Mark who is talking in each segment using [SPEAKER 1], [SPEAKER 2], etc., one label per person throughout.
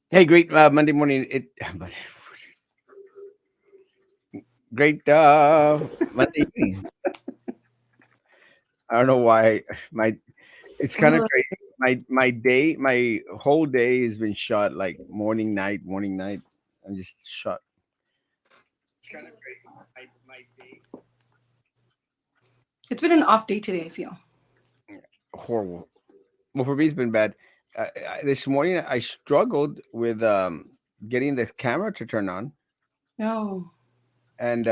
[SPEAKER 1] Hey, great Monday morning. Great Monday evening. I don't know why my it's kind of
[SPEAKER 2] Well,
[SPEAKER 1] crazy. My whole day has been shot like morning, night, morning, night. I'm just shot. It's kind of crazy. My day
[SPEAKER 2] it's been an off day today, I feel.
[SPEAKER 1] horrible. Well, for me, it's been bad. This morning, I struggled with getting the camera to turn on,
[SPEAKER 2] No.
[SPEAKER 1] and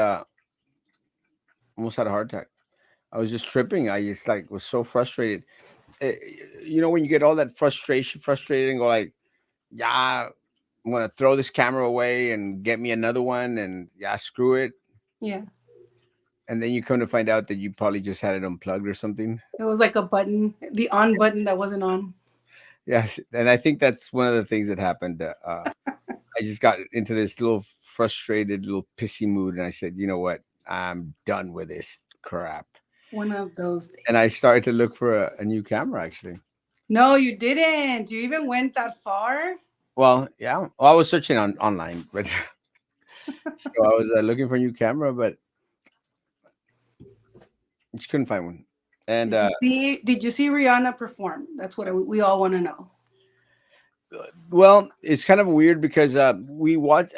[SPEAKER 1] almost had a heart attack. I was just tripping. I just like was so frustrated. eh, when you get all that frustrated and go like, yeah, I'm gonna throw this camera away and get me another one, and yeah, screw it.
[SPEAKER 2] Yeah.
[SPEAKER 1] And then you come to find out that you probably just had it unplugged or something.
[SPEAKER 2] It was like a button, the on button that wasn't on.
[SPEAKER 1] Yes, and I think that's one of the things that happened. I just got into this little frustrated, little pissy mood, and I said, you know what, I'm done with this crap.
[SPEAKER 2] One of those
[SPEAKER 1] And I
[SPEAKER 2] days.
[SPEAKER 1] started to look for a new camera, actually.
[SPEAKER 2] No, you didn't. You even went that far?
[SPEAKER 1] Well, yeah, well, I was searching online, but so I was looking for a new camera, but just couldn't find one. And
[SPEAKER 2] Did you see Rihanna perform? That's what we all want to know.
[SPEAKER 1] well, it's kind of weird because we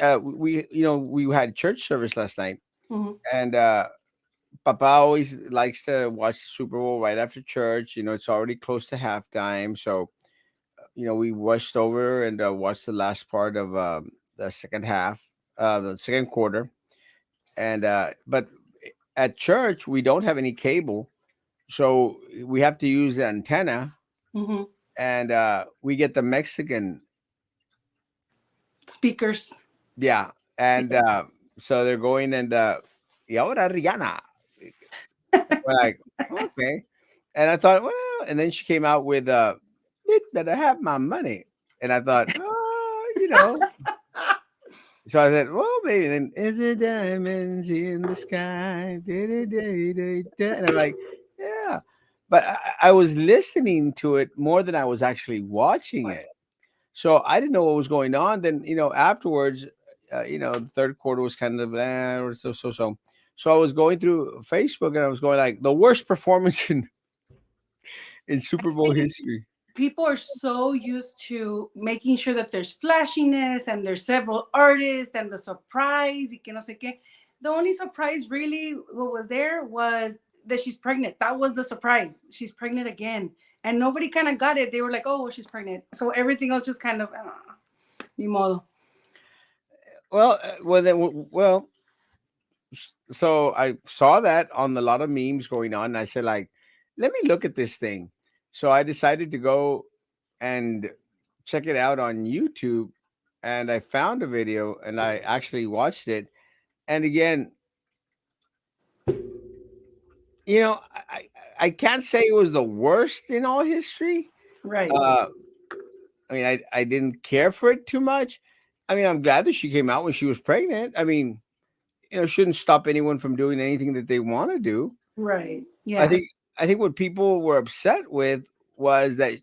[SPEAKER 1] had church service last night,
[SPEAKER 2] Hmm.
[SPEAKER 1] and Papa always likes to watch the Super Bowl right after church. It's already close to halftime, so we rushed over and watched the last part of the second half, the second quarter, and but at church we don't have any cable, so we have to use the antenna,
[SPEAKER 2] Hmm.
[SPEAKER 1] and we get the Mexican.
[SPEAKER 2] Speakers.
[SPEAKER 1] Yeah, and
[SPEAKER 2] Yeah.
[SPEAKER 1] so they're going and y ahora Rihanna. We're like, okay, and I thought, well, and then she came out with "Bitch better have my money," and I thought, So I said, well, maybe then is it diamonds in the sky? Da-da-da-da-da. And I'm like, yeah, but I was listening to it more than I was actually watching it. So I didn't know what was going on. Then afterwards, the third quarter was kind of or so. So I was going through Facebook and I was going like the worst performance in Super Bowl history.
[SPEAKER 2] People are so used to making sure that there's flashiness and there's several artists and the surprise y que no sé qué. The only surprise really what was there was that she's pregnant. That was the surprise. She's pregnant again. And nobody kind of got it. They were like, oh, well, she's pregnant. So everything else just kind of, ni modo.
[SPEAKER 1] Well, so I saw that on a lot of memes going on. And I said, like, let me look at this thing. So I decided to go and check it out on YouTube. And I found a video and I actually watched it. And again, I can't say it was the worst in all history.
[SPEAKER 2] Right.
[SPEAKER 1] Uh, I mean, I didn't care for it too much. I mean, I'm glad that she came out when she was pregnant. I mean, shouldn't stop anyone from doing anything that they want to do.
[SPEAKER 2] Right.
[SPEAKER 1] I
[SPEAKER 2] Yeah.
[SPEAKER 1] think I think what people were upset with was that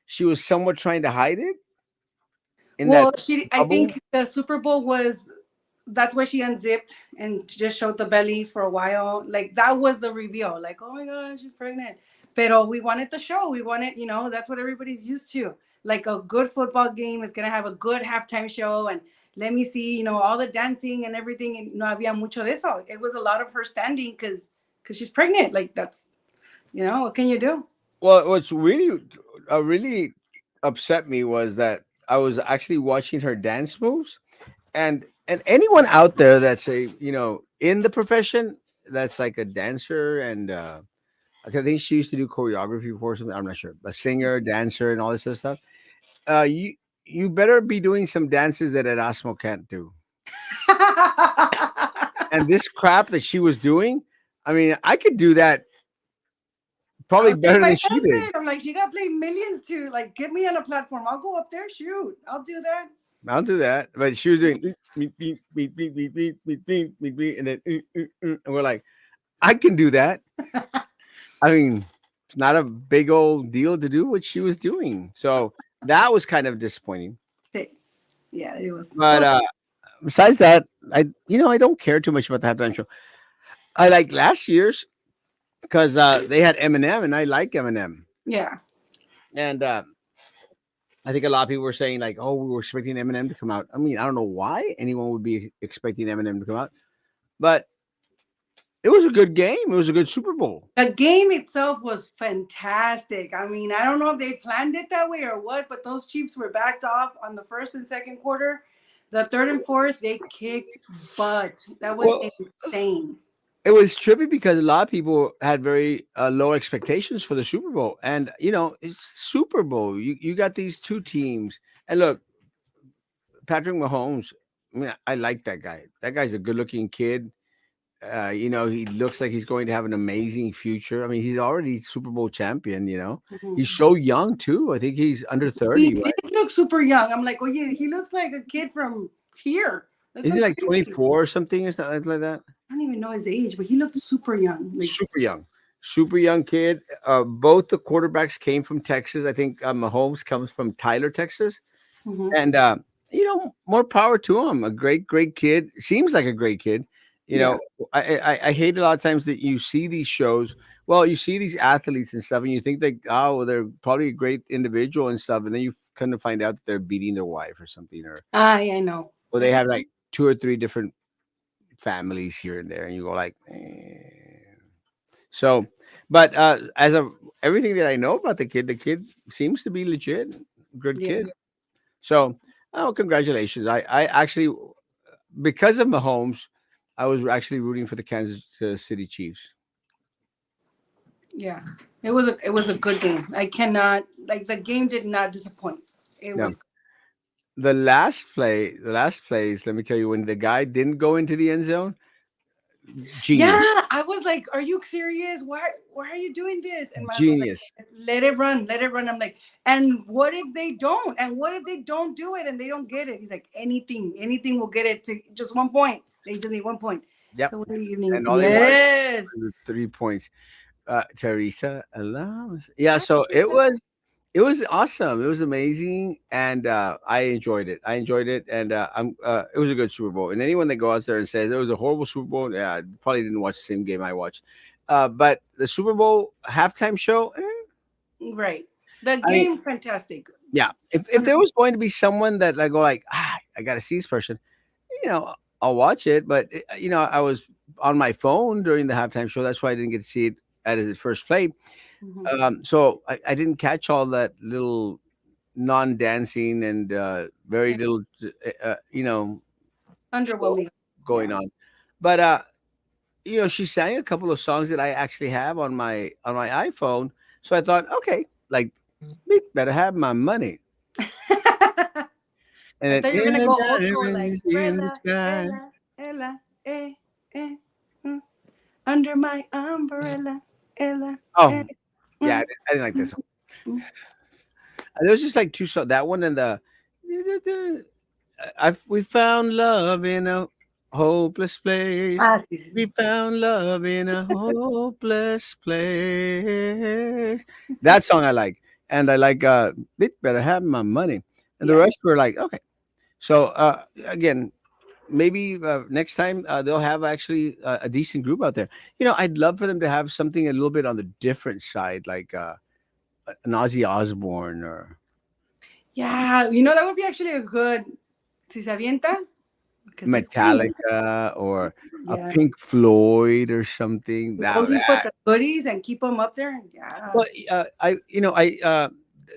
[SPEAKER 1] she was somewhat trying to hide it in that
[SPEAKER 2] Well, I
[SPEAKER 1] bubble.
[SPEAKER 2] think the Super Bowl was that's why she unzipped and just showed the belly for a while. Like that was the reveal. Like, oh my god, she's pregnant. Pero we wanted the show. We wanted, that's what everybody's used to. Like a good football game is gonna have a good halftime show, and let me see, all the dancing and everything. And no había mucho de eso. It was a lot of her standing because she's pregnant. Like that's, what can you do?
[SPEAKER 1] Well, what's really upset me was that I was actually watching her dance moves, and anyone out there that's in the profession, that's like a dancer, and like, I think she used to do choreography before something. I'm not sure, a singer, dancer, and all this other stuff. You better be doing some dances that Erasmo can't do. And this crap that she was doing, I mean, I could do that
[SPEAKER 2] I
[SPEAKER 1] probably
[SPEAKER 2] was like
[SPEAKER 1] better
[SPEAKER 2] my
[SPEAKER 1] than she did.
[SPEAKER 2] husband. I'm like, she got paid millions to like get me on a platform. I'll go up there, shoot. I'll do that.
[SPEAKER 1] I'll do that. But she was doing beep, beep, beep, beep, beep, beep, beep, beep, beep, beep, and then and we're like, I can do that. I mean, it's not a big old deal to do what she was doing. So that was kind of disappointing.
[SPEAKER 2] Yeah, it was.
[SPEAKER 1] But besides that, I don't care too much about the halftime show. I like last year's because they had Eminem, and I like Eminem.
[SPEAKER 2] Yeah.
[SPEAKER 1] And I think a lot of people were saying like, "Oh, we were expecting Eminem to come out." I mean, I don't know why anyone would be expecting Eminem to come out, but it was a good game. It was a good Super Bowl.
[SPEAKER 2] The game itself was fantastic. I mean, I don't know if they planned it that way or what, but those Chiefs were backed off on the first and second quarter. The third and fourth, they kicked butt. That was
[SPEAKER 1] Well,
[SPEAKER 2] insane.
[SPEAKER 1] it was trippy because a lot of people had very low expectations for the Super Bowl, and it's Super Bowl. You got these two teams, and look, Patrick Mahomes. I mean, I like that guy. That guy's a good-looking kid. He looks like he's going to have an amazing future. I mean, he's already Super Bowl champion. He's
[SPEAKER 2] Mhm.
[SPEAKER 1] so young too. I think he's under
[SPEAKER 2] He
[SPEAKER 1] 30, right?
[SPEAKER 2] did look super young. I'm like, oh yeah, he looks like a kid from here. That's
[SPEAKER 1] Isn't
[SPEAKER 2] so
[SPEAKER 1] he like
[SPEAKER 2] crazy.
[SPEAKER 1] 24 or something or something like that?
[SPEAKER 2] I don't even know his age, but he looked super young. Like,
[SPEAKER 1] Super young kid. Both the quarterbacks came from Texas. I think Mahomes comes from Tyler, Texas,
[SPEAKER 2] mhm.
[SPEAKER 1] and more power to him. A great kid. Seems like a great kid. You
[SPEAKER 2] Yeah.
[SPEAKER 1] know, I hate a lot of times that you see these shows. Well, you see these athletes and stuff, and you think that well, they're probably a great individual and stuff, and then you kind of find out that they're beating their wife or something,
[SPEAKER 2] I know.
[SPEAKER 1] or they have like two or three different families here and there, and you go like, eh. So, but as of everything that I know about the kid seems to be legit, good
[SPEAKER 2] Yeah.
[SPEAKER 1] kid. So, oh, congratulations! I actually, because of Mahomes, I was actually rooting for the Kansas City Chiefs.
[SPEAKER 2] Yeah. It was a good game. I cannot like the game did not disappoint. It
[SPEAKER 1] Now,
[SPEAKER 2] was
[SPEAKER 1] the last plays. Let me tell you, when the guy didn't go into the end zone,
[SPEAKER 2] yeah,
[SPEAKER 1] genius,
[SPEAKER 2] I was like, "Are you serious? Why are you doing this?" And my was like,
[SPEAKER 1] genius.
[SPEAKER 2] "Let it run, let it run." I'm like, "And what if they don't? And what if they don't do it and they don't get it?" He's like, anything will get it to just 1 point. They just need 1 point.
[SPEAKER 1] Yep,
[SPEAKER 2] So what do you need?
[SPEAKER 1] and all they wanted
[SPEAKER 2] Yes.
[SPEAKER 1] was the 3 points. Teresa allows. Yeah, so it was awesome. It was amazing, and I enjoyed it. And it was a good Super Bowl. And anyone that goes there and says it was a horrible Super Bowl, yeah, probably didn't watch the same game I watched. But the Super Bowl halftime show,
[SPEAKER 2] Right. The
[SPEAKER 1] I mean,
[SPEAKER 2] game, fantastic.
[SPEAKER 1] yeah. If there was going to be someone that I go like, I got to see this person, you know, I'll watch it. But I was on my phone during the halftime show. That's why I didn't get to see it as it first played.
[SPEAKER 2] Mhm.
[SPEAKER 1] So I didn't catch all that little non-dancing and very
[SPEAKER 2] Yeah.
[SPEAKER 1] little, show
[SPEAKER 2] Underwhelming.
[SPEAKER 1] going
[SPEAKER 2] Yeah.
[SPEAKER 1] on. But she sang a couple of songs that I actually have on my iPhone. So I thought, okay, like, we better have my money. And
[SPEAKER 2] I
[SPEAKER 1] then
[SPEAKER 2] thought you were
[SPEAKER 1] in
[SPEAKER 2] gonna
[SPEAKER 1] the
[SPEAKER 2] go old school, like
[SPEAKER 1] diamonds in the
[SPEAKER 2] Ella,
[SPEAKER 1] sky.
[SPEAKER 2] Ella, Ella, eh, mm, under my umbrella, Ella,
[SPEAKER 1] Oh,
[SPEAKER 2] eh,
[SPEAKER 1] yeah,
[SPEAKER 2] mm,
[SPEAKER 1] I didn't like this
[SPEAKER 2] mm,
[SPEAKER 1] one.
[SPEAKER 2] mm.
[SPEAKER 1] There was just like two songs. That one and the we found love in a hopeless place.
[SPEAKER 2] Ah, sí, sí,
[SPEAKER 1] We
[SPEAKER 2] sí.
[SPEAKER 1] found love in a hopeless place. That song I like, and I like "Bit Better Have My Money," and the
[SPEAKER 2] Yeah,
[SPEAKER 1] rest were like okay. So again, maybe next time they'll have actually a decent group out there. I'd love for them to have something a little bit on the different side, like an Ozzy Osbourne or
[SPEAKER 2] yeah. That would be actually a good si se avienta because that's pretty.
[SPEAKER 1] Metallica or a
[SPEAKER 2] Yeah,
[SPEAKER 1] Pink Floyd or something. Now
[SPEAKER 2] oldies but
[SPEAKER 1] that
[SPEAKER 2] the goodies and keep them up there. Yeah.
[SPEAKER 1] well,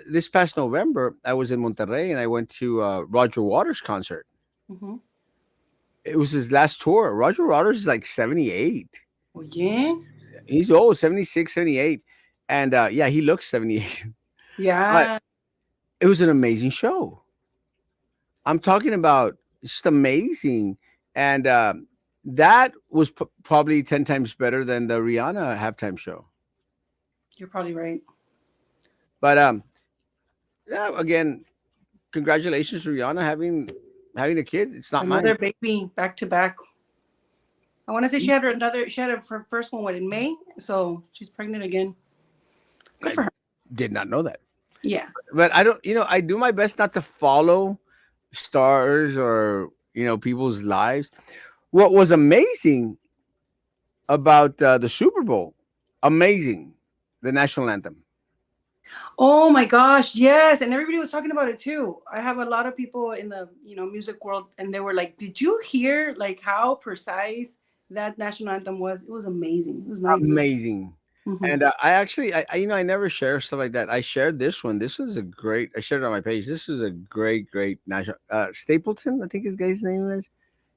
[SPEAKER 1] this past November I was in Monterrey and I went to Roger Waters concert.
[SPEAKER 2] Hmm.
[SPEAKER 1] It was his last tour. Roger Waters is like 78.
[SPEAKER 2] Oye,
[SPEAKER 1] He's old, 76, 78, and yeah, he looks 78. But
[SPEAKER 2] yeah.
[SPEAKER 1] it was an amazing show. I'm talking about just amazing, and that was probably 10 times better than the Rihanna halftime show.
[SPEAKER 2] You're probably right.
[SPEAKER 1] But yeah, again, congratulations to Rihanna having a kid. It's not mine.
[SPEAKER 2] Another baby back to back. I want to say she had her first one what in May, so she's pregnant again. Good
[SPEAKER 1] I
[SPEAKER 2] for her.
[SPEAKER 1] did not know that.
[SPEAKER 2] Yeah.
[SPEAKER 1] But I don't, I do my best not to follow stars or people's lives. What was amazing about the Super Bowl, amazing, the national anthem.
[SPEAKER 2] Oh my gosh, yes, and everybody was talking about it too. I have a lot of people in the music world, and they were like, "Did you hear like how precise that national anthem was? It was amazing. It was nice."
[SPEAKER 1] Amazing.
[SPEAKER 2] Hmm.
[SPEAKER 1] And I actually, I never share stuff like that. I shared this one. This was a great. I shared it on my page. This was a great, great national. Stapleton, I think his guy's name is.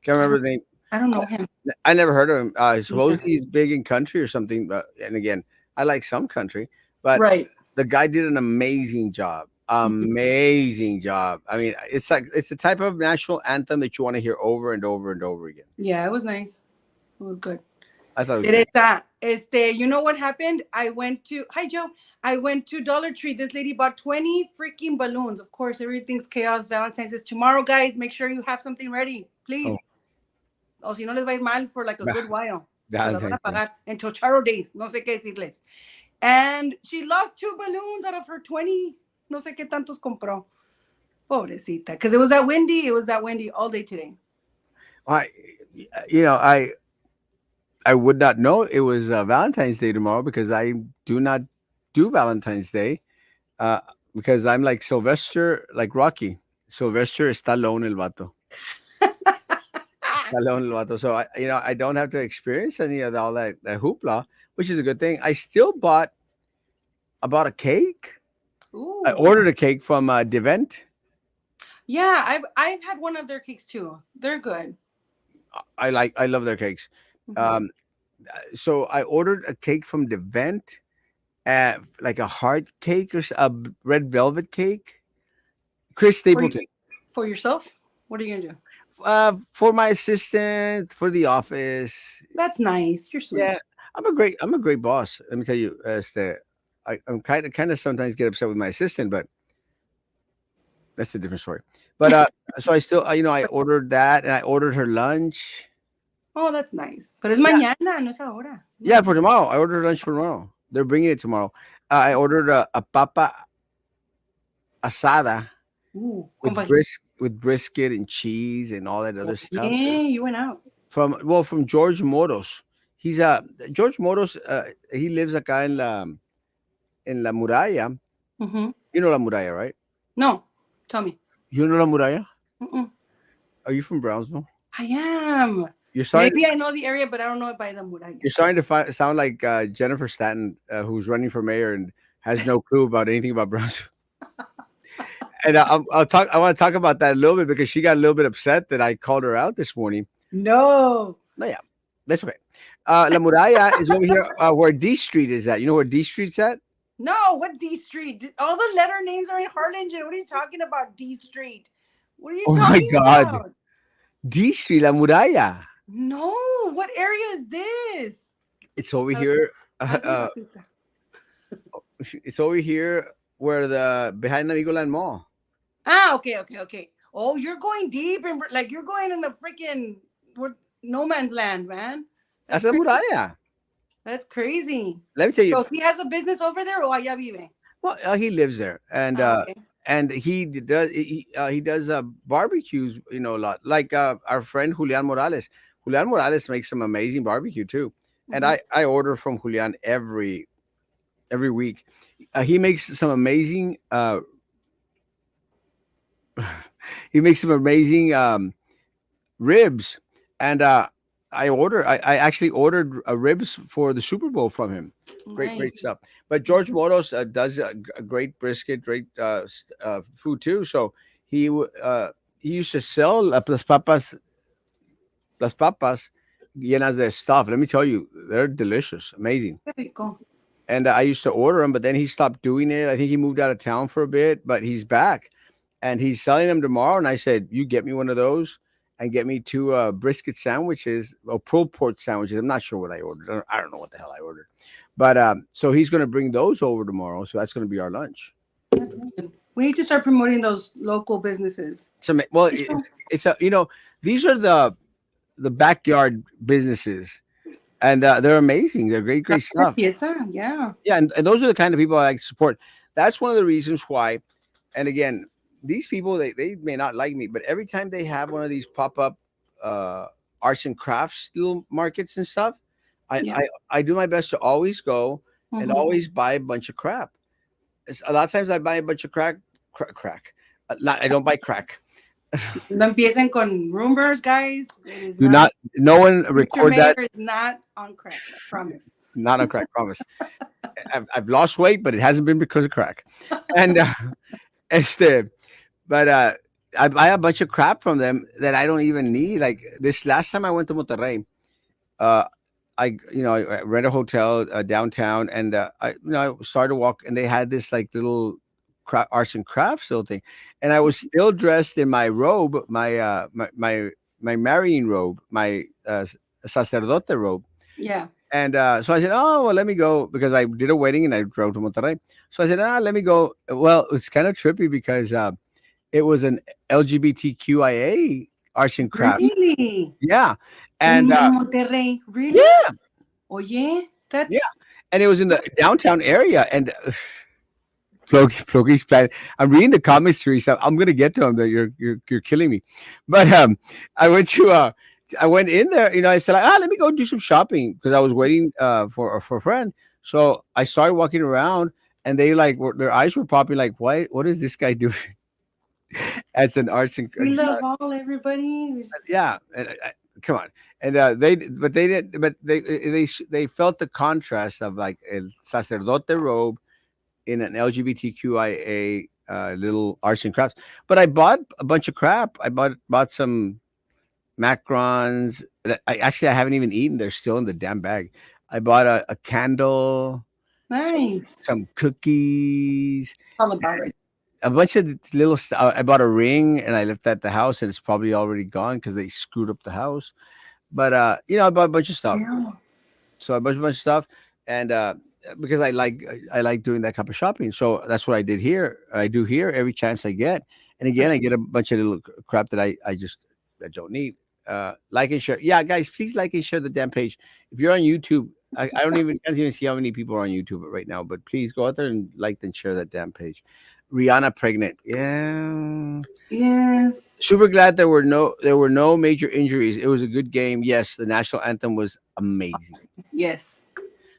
[SPEAKER 1] Can't
[SPEAKER 2] I
[SPEAKER 1] remember
[SPEAKER 2] don't,
[SPEAKER 1] the name.
[SPEAKER 2] I don't know him
[SPEAKER 1] I never heard of him.
[SPEAKER 2] either.
[SPEAKER 1] Supposedly he's big in country or something. But and again, I like some country, but
[SPEAKER 2] Right.
[SPEAKER 1] the guy did an amazing job.
[SPEAKER 2] Mhm.
[SPEAKER 1] Amazing job. I mean, it's the type of national anthem that you want to hear over and over and over again.
[SPEAKER 2] Yeah, it was nice. It was good.
[SPEAKER 1] I thought it was great.
[SPEAKER 2] Teresa, you know what happened? I went to, hi Joe, I went to Dollar Tree. This lady bought 20 freaking balloons. Of course, everything's chaos. Valentine's is tomorrow, guys. Make sure you have something ready,
[SPEAKER 1] Oh,
[SPEAKER 2] please. O si no les va a ir mal for like a good while. Se las van a
[SPEAKER 1] Valentine's Day.
[SPEAKER 2] pagar. Until Charo days. No sé qué decirles. And she lost 2 balloons out of her 20. No sé qué tantos compró. Pobrecita. Because it was that windy. It was that windy all day today.
[SPEAKER 1] I, you know, I would not know it was Valentine's Day tomorrow because I do not do Valentine's Day uh, because I'm like Sylvester, like Rocky. Sylvester Stallone el vato. Stallone el vato. So I don't have to experience any of all that hoopla, which is a good thing. I bought a cake. I
[SPEAKER 2] Ooh.
[SPEAKER 1] ordered a cake from Devent.
[SPEAKER 2] Yeah, I've had one of their cakes too. They're good.
[SPEAKER 1] I love their cakes.
[SPEAKER 2] Hmm.
[SPEAKER 1] Um, so I ordered a cake from Devent, like a heart cake or red velvet cake. Chris
[SPEAKER 2] For you,
[SPEAKER 1] Stapleton.
[SPEAKER 2] for yourself? What are you gonna do?
[SPEAKER 1] For my assistant, for the office.
[SPEAKER 2] That's nice. You're
[SPEAKER 1] Yeah,
[SPEAKER 2] sweet.
[SPEAKER 1] I'm a great boss. Let me tell you, I'm kind of sometimes get upset with my assistant, but that's a different story. But so I still, I ordered that and I ordered her lunch.
[SPEAKER 2] Oh, that's nice. Pero es
[SPEAKER 1] Yeah,
[SPEAKER 2] mañana, no es ahora.
[SPEAKER 1] yeah, for
[SPEAKER 2] Mañana.
[SPEAKER 1] tomorrow. I ordered lunch for tomorrow. They're bringing it tomorrow. I ordered a papa asada
[SPEAKER 2] Con
[SPEAKER 1] with brisket and cheese and all that other stuff.
[SPEAKER 2] yeah, you went out.
[SPEAKER 1] From George Moros. He's George Moros. He lives acá en la muralla.
[SPEAKER 2] Hmm.
[SPEAKER 1] You know la muralla, right?
[SPEAKER 2] No, tell me.
[SPEAKER 1] You know la muralla?
[SPEAKER 2] Mm-mm.
[SPEAKER 1] Are you from Brownsville?
[SPEAKER 2] I am.
[SPEAKER 1] You're starting.
[SPEAKER 2] Maybe I know the area, but I don't know it by the muralla.
[SPEAKER 1] You're starting to sound like Jennifer Stanton, who's running for mayor and has no clue about anything about Brownsville. And I'll talk. I want to talk about that a little bit because she got a little bit upset that I called her out this morning.
[SPEAKER 2] No.
[SPEAKER 1] No, yeah, that's okay. La Muralla is over here where D Street is at. You know where D Street's at?
[SPEAKER 2] No, what D Street? All the letter names are in Harlingen. What are you talking about, D Street? What are you
[SPEAKER 1] Oh my
[SPEAKER 2] talking
[SPEAKER 1] God,
[SPEAKER 2] about?
[SPEAKER 1] D Street, La Muralla.
[SPEAKER 2] No, what area is this?
[SPEAKER 1] It's over here.
[SPEAKER 2] Hazme rapidita.
[SPEAKER 1] It's over here where the behind the Legoland Mall.
[SPEAKER 2] Ah, okay, okay, okay. Oh, you're going deep and like you're going in the freaking no man's land, man.
[SPEAKER 1] That's
[SPEAKER 2] That's
[SPEAKER 1] La
[SPEAKER 2] crazy.
[SPEAKER 1] Muralla.
[SPEAKER 2] That's crazy.
[SPEAKER 1] Let me tell you.
[SPEAKER 2] So he has a business over there, or allá vive?
[SPEAKER 1] Well, he lives there,
[SPEAKER 2] Ah, okay.
[SPEAKER 1] and he does barbecues, a lot. Like our friend Julian Morales. Julian Morales makes some amazing barbecue too, and
[SPEAKER 2] Mm-hmm.
[SPEAKER 1] I order from Julian every week. He makes some amazing he makes some amazing ribs, and I actually ordered ribs for the Super Bowl from him. Great
[SPEAKER 2] Nice.
[SPEAKER 1] stuff. But George Moros does a great brisket, great food too. So he used to sell las papas llenas de stuff. Let me tell you, they're delicious, amazing.
[SPEAKER 2] Qué rico.
[SPEAKER 1] And I used to order them, but then he stopped doing it. I think he moved out of town for a bit, but he's back and he's selling them tomorrow. And I said, "You get me one of those and get me two brisket sandwiches or pulled pork sandwiches." I'm not sure what I ordered. I don't know what the hell I ordered, but so he's going to bring those over tomorrow. So that's going to be our lunch.
[SPEAKER 2] That's good. We need to start promoting those local businesses.
[SPEAKER 1] So well, it's a these are the backyard businesses, and they're amazing. They're great stuff.
[SPEAKER 2] Yes, yeah.
[SPEAKER 1] Yeah, and those are the kind of people I like to support. That's one of the reasons why. And again, these people they may not like me, but every time they have one of these pop up uh, arts and crafts little markets and stuff, I,
[SPEAKER 2] Yeah.
[SPEAKER 1] I I do my best to always go and
[SPEAKER 2] Mm-hmm.
[SPEAKER 1] always buy a bunch of crap. A lot of times I buy a bunch of crack. Not, I don't buy crack.
[SPEAKER 2] No empiecen con rumors, guys. It is
[SPEAKER 1] Do
[SPEAKER 2] not.
[SPEAKER 1] not. No one
[SPEAKER 2] Future
[SPEAKER 1] record
[SPEAKER 2] mayor
[SPEAKER 1] that.
[SPEAKER 2] is not on crack. I promise.
[SPEAKER 1] Not on crack. Promise. I've lost weight, but it hasn't been because of crack. And este, but I buy a bunch of crap from them that I don't even need. Like this last time I went to Monterrey, uh, I rent a hotel downtown, and I started to walk, and they had this like little arts and crafts little thing, and I was still dressed in my robe, my marrying robe, my sacerdote robe.
[SPEAKER 2] Yeah.
[SPEAKER 1] And so I said, "Oh, well, let me go," because I did a wedding and I drove to Monterrey. So I said, let me go. Well, it's kind of trippy because it was an LGBTQIA arts and crafts.
[SPEAKER 2] Really?
[SPEAKER 1] Yeah. And
[SPEAKER 2] In Monterrey? Really?
[SPEAKER 1] yeah,
[SPEAKER 2] Oye,
[SPEAKER 1] yeah.
[SPEAKER 2] that's
[SPEAKER 1] And it was in the downtown area. And Floki's plan. I'm reading the comments, Teresa. I'm gonna get to them. That you're killing me. But I went to I went in there. I said, like, let me go do some shopping because I was waiting for a friend. So I started walking around, and they like their eyes were popping. Like, what is this guy doing? As an arts and
[SPEAKER 2] we love all everybody.
[SPEAKER 1] yeah. And come on. And they didn't. But they felt the contrast of like el sacerdote robe in an LGBTQIA little arts and crafts. But I bought a bunch of crap. I bought some macarons that I haven't even eaten. They're still in the damn bag. I bought a candle,
[SPEAKER 2] Nice.
[SPEAKER 1] some cookies,
[SPEAKER 2] All about it.
[SPEAKER 1] a bunch of little stuff. I bought a ring and I left it at the house and it's probably already gone because they screwed up the house. But I bought a bunch of stuff.
[SPEAKER 2] Yeah.
[SPEAKER 1] So a bunch of stuff, and because I like doing that type of shopping, so that's what I did here. I do here every chance I get, and again I get a bunch of little crap that I don't need. Like and share, yeah, guys, please like and share the damn page. If you're on YouTube, I don't even can't even see how many people are on YouTube right now, but please go out there and like and share that damn page. Rihanna pregnant, yeah.
[SPEAKER 2] Yes.
[SPEAKER 1] Super glad there were no major injuries. It was a good game. Yes, the national anthem was amazing.
[SPEAKER 2] Yes.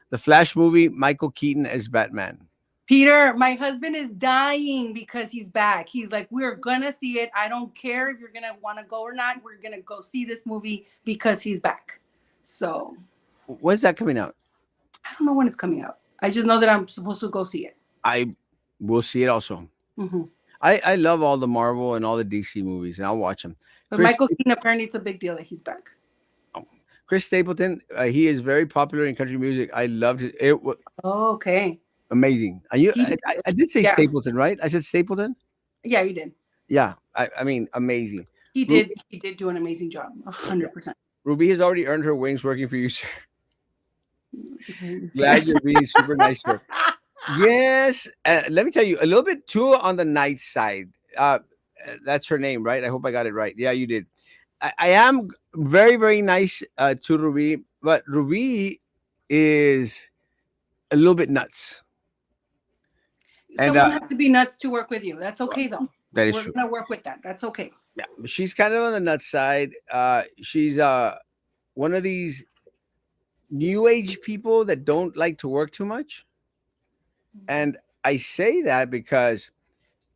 [SPEAKER 1] The Flash movie, Michael Keaton as Batman.
[SPEAKER 2] Peter, my husband is dying because he's back. He's like, we're gonna see it. I don't care if you're gonna want to go or not. We're gonna go see this movie because he's back. So
[SPEAKER 1] When's that coming out?
[SPEAKER 2] I don't know when it's coming out. I just know that I'm supposed to go see it.
[SPEAKER 1] I will see it also.
[SPEAKER 2] Mm-hmm.
[SPEAKER 1] I love all the Marvel and all the DC movies, and I'll watch them.
[SPEAKER 2] But Michael Keaton, apparently it's a big deal that he's back.
[SPEAKER 1] Chris Stapleton, he is very popular in country music. I loved it. It was
[SPEAKER 2] Oh, okay.
[SPEAKER 1] amazing. And I did say
[SPEAKER 2] Yeah.
[SPEAKER 1] Stapleton, right? I said Stapleton.
[SPEAKER 2] Yeah, you did.
[SPEAKER 1] Yeah, I mean, amazing.
[SPEAKER 2] He did. He did do an amazing job. 100%.
[SPEAKER 1] Ruby has already earned her wings working for you, sir. Glad you're being super nice to her. Yes, let me tell you a little bit too on the nice side. That's her name, right? I hope I got it right. Yeah, you did. I am very, very nice to Ruby, but Ruby is a little bit nuts. And
[SPEAKER 2] Someone has to be nuts to work with you. That's okay, though.
[SPEAKER 1] that is
[SPEAKER 2] We're
[SPEAKER 1] true.
[SPEAKER 2] gonna work with that. That's okay.
[SPEAKER 1] Yeah, she's kind of on the nuts side. She's one of these new age people that don't like to work too much. And I say that because,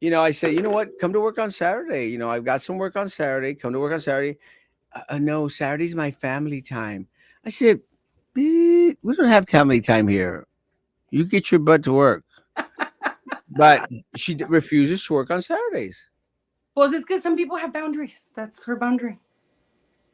[SPEAKER 1] I say, you know what, come to work on Saturday. I've got some work on Saturday. Come to work on Saturday. No, Saturday's my family time. I said, we don't have family time here. You get your butt to work. But she refuses to work on Saturdays.
[SPEAKER 2] Well, it's because some people have boundaries. That's her boundary.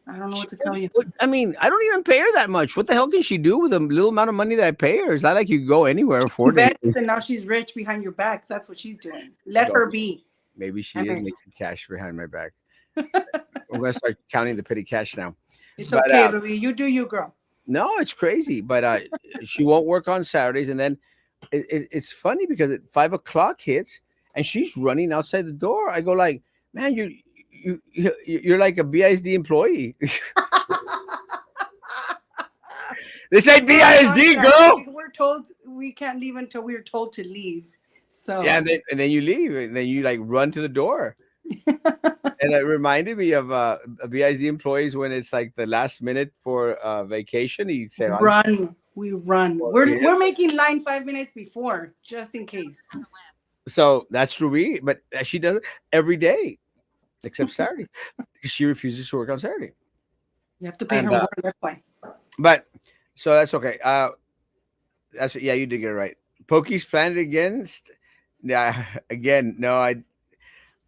[SPEAKER 2] I don't know what to tell you.
[SPEAKER 1] I mean, I don't even pay her that much. What the hell can she do with a little amount of money that I pay her? It's not like you can go anywhere or afford it.
[SPEAKER 2] Bets, and now she's rich behind your back. That's what she's doing. Let her be.
[SPEAKER 1] Maybe she is making cash behind my back. We're gonna start counting the petty cash now.
[SPEAKER 2] It's okay, Ruby. You do you, girl.
[SPEAKER 1] No, it's crazy. But she won't work on Saturdays, and then it's funny because at 5 o'clock hits and she's running outside the door. I go like, man, you're like a BISD employee. This ain't BISD, girl.
[SPEAKER 2] We're told we can't leave until we're told to leave.
[SPEAKER 1] Yeah,
[SPEAKER 2] So
[SPEAKER 1] and then you leave, and then you like run to the door. And it reminded me of BIZ employees when it's like the last minute for vacation. Y se van
[SPEAKER 2] we run. We're
[SPEAKER 1] corriendo.
[SPEAKER 2] making line 5 minutes before, just in case.
[SPEAKER 1] So that's Ruby, but she does it every day except Saturday because she refuses to work on Saturday.
[SPEAKER 2] You have to pay
[SPEAKER 1] And
[SPEAKER 2] her more. That's why.
[SPEAKER 1] but so that's okay. That's yeah, you did get it right. Pokey's Planet against. Yeah, again, no,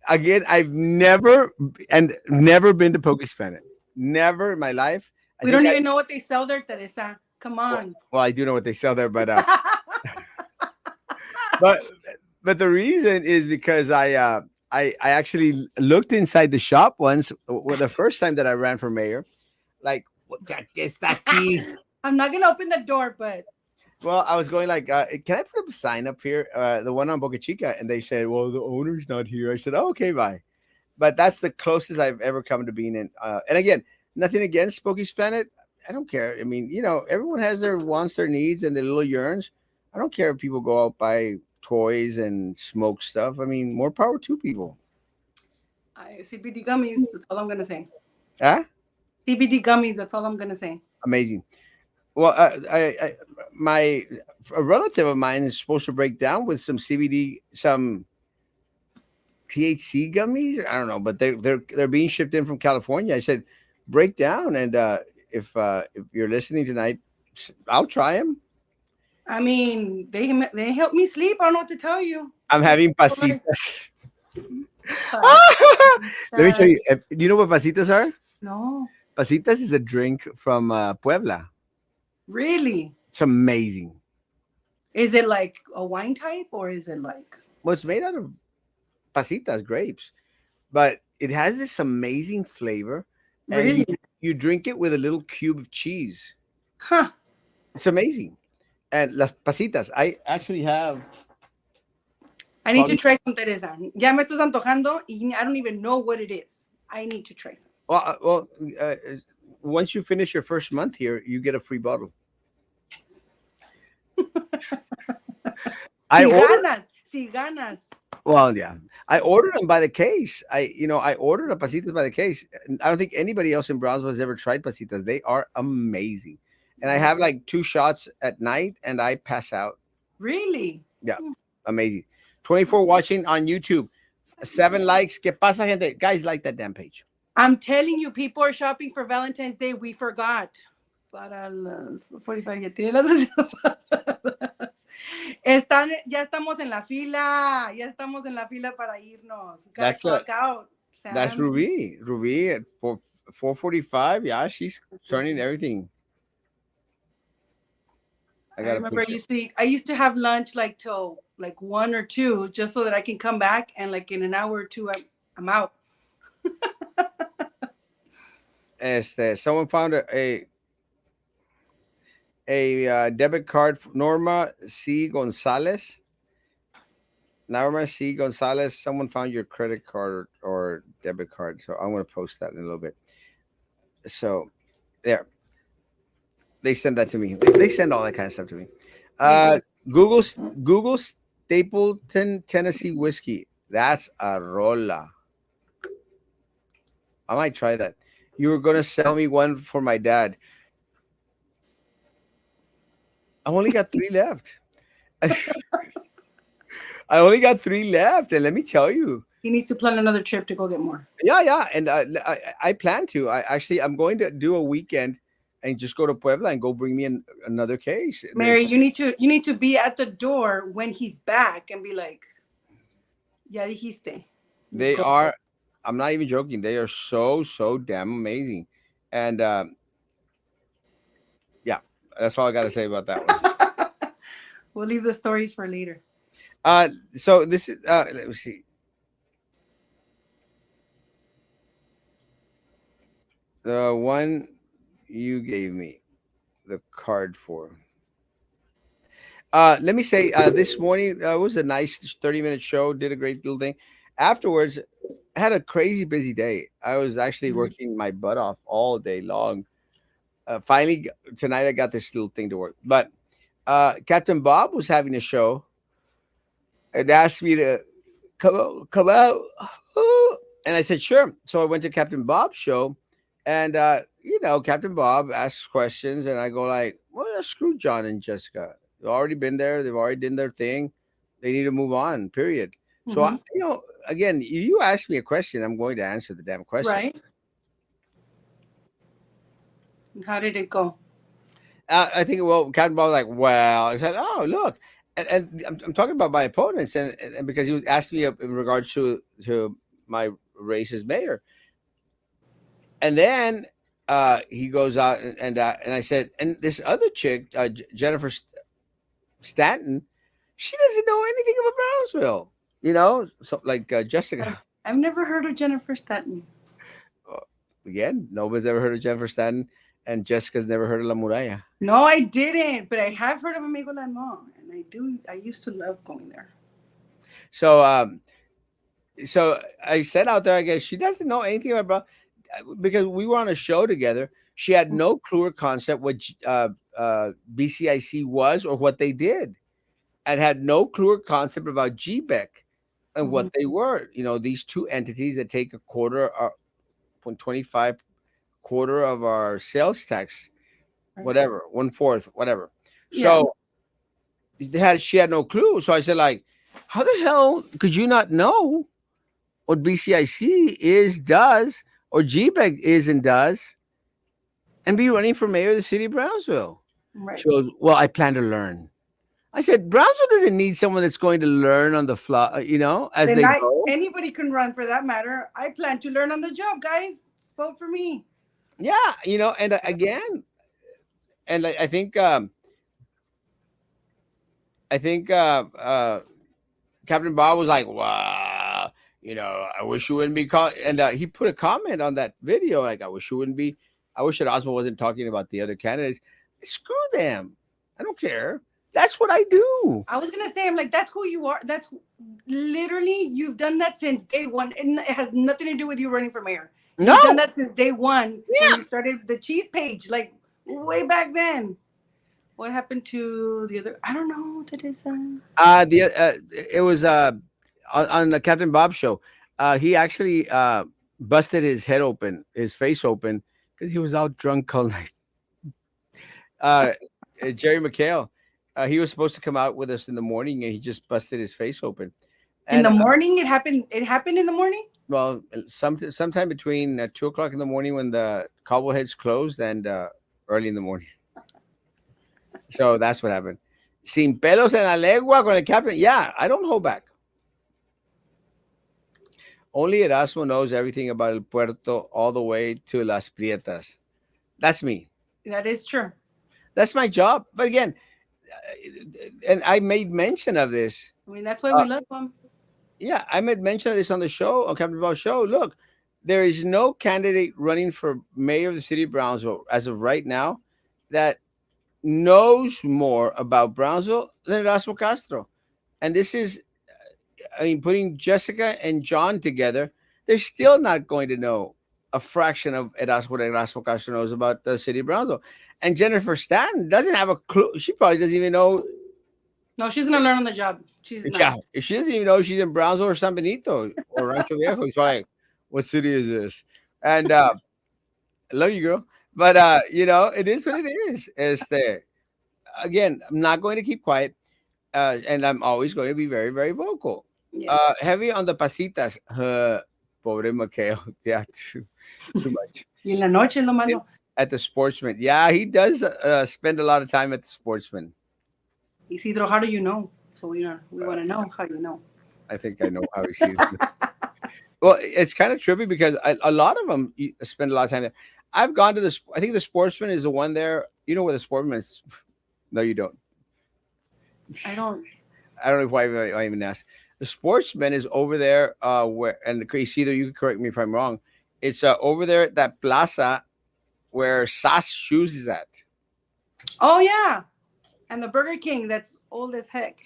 [SPEAKER 1] I've never been to Pokey's Planet. Never in my life. I
[SPEAKER 2] We
[SPEAKER 1] think
[SPEAKER 2] don't
[SPEAKER 1] I
[SPEAKER 2] even know what they sell there, Teresa. Come on.
[SPEAKER 1] well, I do know what they sell there, but but the reason is because I actually looked inside the shop once. Well, the first time that I ran for mayor, like what que está aquí?
[SPEAKER 2] I'm not gonna open the door, but
[SPEAKER 1] Well, I was going like, can I put up a sign up here, the one on Boca Chica? And they said, well, the owner's not here. I said, oh, okay, bye. But that's the closest I've ever come to being in. And again, nothing against Spooky's Planet. I don't care. I mean, everyone has their wants, their needs, and their little yearns. I don't care if people go out buy toys and smoke stuff. I mean, more power to people.
[SPEAKER 2] CBD gummies. That's all I'm gonna say.
[SPEAKER 1] Ah,
[SPEAKER 2] CBD gummies. That's all I'm gonna say.
[SPEAKER 1] amazing. Well, my a relative of mine is supposed to break down with some CBD, some THC gummies. I don't know, but they're being shipped in from California. I said, break down, and if you're listening tonight, I'll try them.
[SPEAKER 2] I mean, they help me sleep. I don't know what to tell you.
[SPEAKER 1] I'm
[SPEAKER 2] Just
[SPEAKER 1] having
[SPEAKER 2] like,
[SPEAKER 1] pasitas. Let me tell
[SPEAKER 2] uh,
[SPEAKER 1] you. Do you know what pasitas are?
[SPEAKER 2] no,
[SPEAKER 1] Pasitas is a drink from Puebla.
[SPEAKER 2] really.
[SPEAKER 1] It's amazing.
[SPEAKER 2] Is it like a wine type or is it like
[SPEAKER 1] Well, it's made out of pasitas, grapes, but it has this amazing flavor, and
[SPEAKER 2] really?
[SPEAKER 1] you drink it with a little cube of cheese.
[SPEAKER 2] Huh.
[SPEAKER 1] It's amazing. And las pasitas, I actually have
[SPEAKER 2] I need to
[SPEAKER 1] probably
[SPEAKER 2] try some, Teresa. Ya me estás antojando y I don't even know what it is. I need to try some.
[SPEAKER 1] well, once you finish your first month here, you get a free bottle.
[SPEAKER 2] Yes.
[SPEAKER 1] I
[SPEAKER 2] Si
[SPEAKER 1] ordered
[SPEAKER 2] ganas, si ganas.
[SPEAKER 1] well, yeah. I ordered them by the case. I ordered a pasitas by the case. I don't think anybody else in Brownsville has ever tried pasitas. They are amazing. And I have like two shots at night and I pass out.
[SPEAKER 2] Really?
[SPEAKER 1] Yeah, amazing. 24 watching on YouTube. 7 likes. ¿Qué pasa, gente? Guys, like that damn page.
[SPEAKER 2] I'm telling you, people are shopping for Valentine's Day. We forgot. Para las 45 ya tiene las Están, ya estamos en la fila. Ya estamos en la fila para irnos. We gotta
[SPEAKER 1] That's
[SPEAKER 2] clock out.
[SPEAKER 1] that's
[SPEAKER 2] Sam.
[SPEAKER 1] Ruby. Ruby at 4:45. Yeah, she's turning everything. I
[SPEAKER 2] I
[SPEAKER 1] gotta
[SPEAKER 2] remember
[SPEAKER 1] push it.
[SPEAKER 2] I used to have lunch like till like 1 or 2, just so that I can come back and like in an hour or two I'm out.
[SPEAKER 1] Someone found a debit card. Norma C. Gonzalez. Norma C. Gonzalez. Someone found your credit card or debit card. So I'm going to post that in a little bit. So there. They send that to me. They send all that kind of stuff to me. Uh, Google Google Stapleton Tennessee whiskey. That's a rolla. I might try that. You were gonna sell me one for my dad. I only got three left. I only got three left, and let me tell you,
[SPEAKER 2] He needs to plan another trip to go get more.
[SPEAKER 1] yeah, and I plan to. I'm going to do a weekend and just go to Puebla and go bring me another case.
[SPEAKER 2] Mary, you need to be at the door when he's back and be like, "Ya dijiste."
[SPEAKER 1] They
[SPEAKER 2] Go.
[SPEAKER 1] are. I'm not even joking. They are so damn amazing, and yeah, that's all I got to say about that one.
[SPEAKER 2] We'll leave the stories for later.
[SPEAKER 1] So this is let me see. The one you gave me the card for. Let me say, this morning was a nice 30-minute show. Did a great little thing. Afterwards, I had a crazy busy day. I was actually
[SPEAKER 2] Mhm.
[SPEAKER 1] working my butt off all day long. Finally, tonight I got this little thing to work. But Captain Bob was having a show and asked me to come out. And I said, sure. So I went to Captain Bob's show, and Captain Bob asks questions, and I go like, well, screw John and Jessica. They've already been there. They've already done their thing. They need to move on. Period. So
[SPEAKER 2] Mm-hmm.
[SPEAKER 1] again, you ask me a question, I'm going to answer the damn question.
[SPEAKER 2] Right. And how did it go?
[SPEAKER 1] I think, well, Captain Bob was like, well, I said, oh, look. And I'm talking about my opponents, and because he was asking me in regards to my race as mayor. And then he goes out, and I said, and this other chick, Jennifer Stanton, she doesn't know anything about Brownsville. So like
[SPEAKER 2] I've,
[SPEAKER 1] Jessica.
[SPEAKER 2] I've never heard of Jennifer Stanton.
[SPEAKER 1] uh, Again, nobody's ever heard of Jennifer Stanton, and Jessica's never heard of La Muralla.
[SPEAKER 2] No, I didn't, but I have heard of Amigo Lanmo, and I do. I used to love going there.
[SPEAKER 1] So so I said out there, I guess she doesn't know anything about because we were on a show together. She had no clue or concept what BCIC was or what they did, and had no clue or concept about GBEC and
[SPEAKER 2] Mm-hmm.
[SPEAKER 1] what they were. These two entities that take a quarter or 25 quarter of our sales tax,
[SPEAKER 2] Right.
[SPEAKER 1] whatever, one fourth, whatever.
[SPEAKER 2] Yeah.
[SPEAKER 1] So she had no clue. So I said, like, how the hell could you not know what BCIC is, does, or GBEC is and does, and be running for mayor of the city of Brownsville?
[SPEAKER 2] Right.
[SPEAKER 1] She goes, well, I plan to learn. I said, Brownsville doesn't need someone that's going to learn on the fly, as
[SPEAKER 2] Then
[SPEAKER 1] they go.
[SPEAKER 2] anybody can run for that matter. I plan to learn on the job, guys. Vote for me.
[SPEAKER 1] Yeah, and again, and I think Captain Bob was like, wow, I wish you wouldn't be caught. And he put a comment on that video, like, I wish you wouldn't be. I wish that Osmo wasn't talking about the other candidates. Screw them. I don't care. That's what I do.
[SPEAKER 2] I was gonna say, I'm like, that's who you are. That's literally you've done that since day one, and it has nothing to do with you running for mayor. You've done
[SPEAKER 1] No.
[SPEAKER 2] that since day one when
[SPEAKER 1] Yeah.
[SPEAKER 2] you started the cheese page, like way back then. What happened to the other? I don't know. That is.
[SPEAKER 1] It was on the Captain Bob show. He actually busted his head open, his face open, because he was out drunk all night. Uh, Jerry McHale, he was supposed to come out with us in the morning, and he just busted his face open.
[SPEAKER 2] In
[SPEAKER 1] And
[SPEAKER 2] the morning, it happened. It happened in the morning.
[SPEAKER 1] well, sometime between 2 o'clock in the morning when the cobbleheads closed and early in the morning. So that's what happened. Sin pelos en la lengua con el captain. Yeah, I don't hold back. Only Erasmo knows everything about El Puerto all the way to Las Prietas. That's me.
[SPEAKER 2] That is true.
[SPEAKER 1] That's my job. But again, and I made mention of this.
[SPEAKER 2] I mean, that's why
[SPEAKER 1] Uh,
[SPEAKER 2] we love them.
[SPEAKER 1] yeah, I made mention of this on the show, on Captain Bob's show. Look, there is no candidate running for mayor of the city of Brownsville as of right now that knows more about Brownsville than Erasmo Castro. And this is, I mean, putting Jessica and John together, they're still not going to know a fraction of what Erasmo Castro knows about the city of Brownsville. And Jennifer Stanton doesn't have a clue. She probably doesn't even know.
[SPEAKER 2] No, she's gonna learn on the job. She's
[SPEAKER 1] Yeah,
[SPEAKER 2] not.
[SPEAKER 1] if she doesn't even know she's in Brownsville or San Benito or Rancho Viejo. She's like, what city is this? And I love you, girl. But it is what it is. Este, again, I'm not going to keep quiet. And I'm always going to be very, very vocal.
[SPEAKER 2] Yeah.
[SPEAKER 1] Heavy on the pasitas. Pobre Mikhail. Yeah, too much.
[SPEAKER 2] Y en la noche es lo malo.
[SPEAKER 1] At the Sportsman. Yeah, he does spend a lot of time at the Sportsman.
[SPEAKER 2] Isidro, how do you know? So we want to know how you know.
[SPEAKER 1] I think I know how he sees it. Well, it's kind of trippy because a lot of them spend a lot of time there. I've gone to this. I think the Sportsman is the one there. You know where the Sportsman is? No, you don't.
[SPEAKER 2] I don't.
[SPEAKER 1] I don't know why I even asked. The Sportsman is over there, where and Isidro, you can correct me if I'm wrong. It's over there at that plaza where Sas Shoes is at.
[SPEAKER 2] Oh yeah, and the Burger King that's old as heck.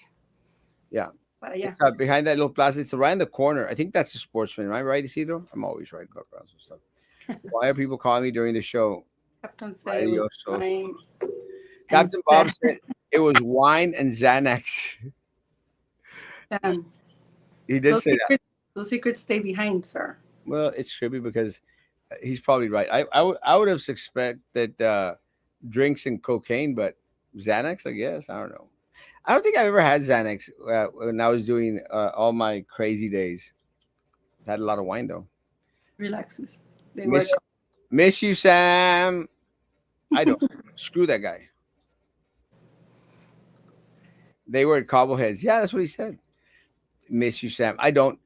[SPEAKER 1] Yeah.
[SPEAKER 2] But yeah.
[SPEAKER 1] It's, behind that little plaza. It's right in the corner. I think that's the Sportsman. Am I right, Isidro? I'm always right about Brownsville stuff. Why are people calling me during the show?
[SPEAKER 2] Captain
[SPEAKER 1] Radio
[SPEAKER 2] said wine
[SPEAKER 1] Captain
[SPEAKER 2] and
[SPEAKER 1] Bob said it was wine and Xanax.
[SPEAKER 2] Sam.
[SPEAKER 1] He did
[SPEAKER 2] Those
[SPEAKER 1] say that.
[SPEAKER 2] secrets, those secrets stay behind, sir.
[SPEAKER 1] Well, it's trippy because he's probably right. I would have suspected drinks and cocaine, but Xanax, I guess. I don't know. I don't think I ever had Xanax when I was doing all my crazy days. Had a lot of wine though.
[SPEAKER 2] Relaxes. They
[SPEAKER 1] Miss
[SPEAKER 2] work.
[SPEAKER 1] Miss you, Sam. I don't. Screw that guy. They were cobbleheads. Yeah, that's what he said. Miss you, Sam. I don't.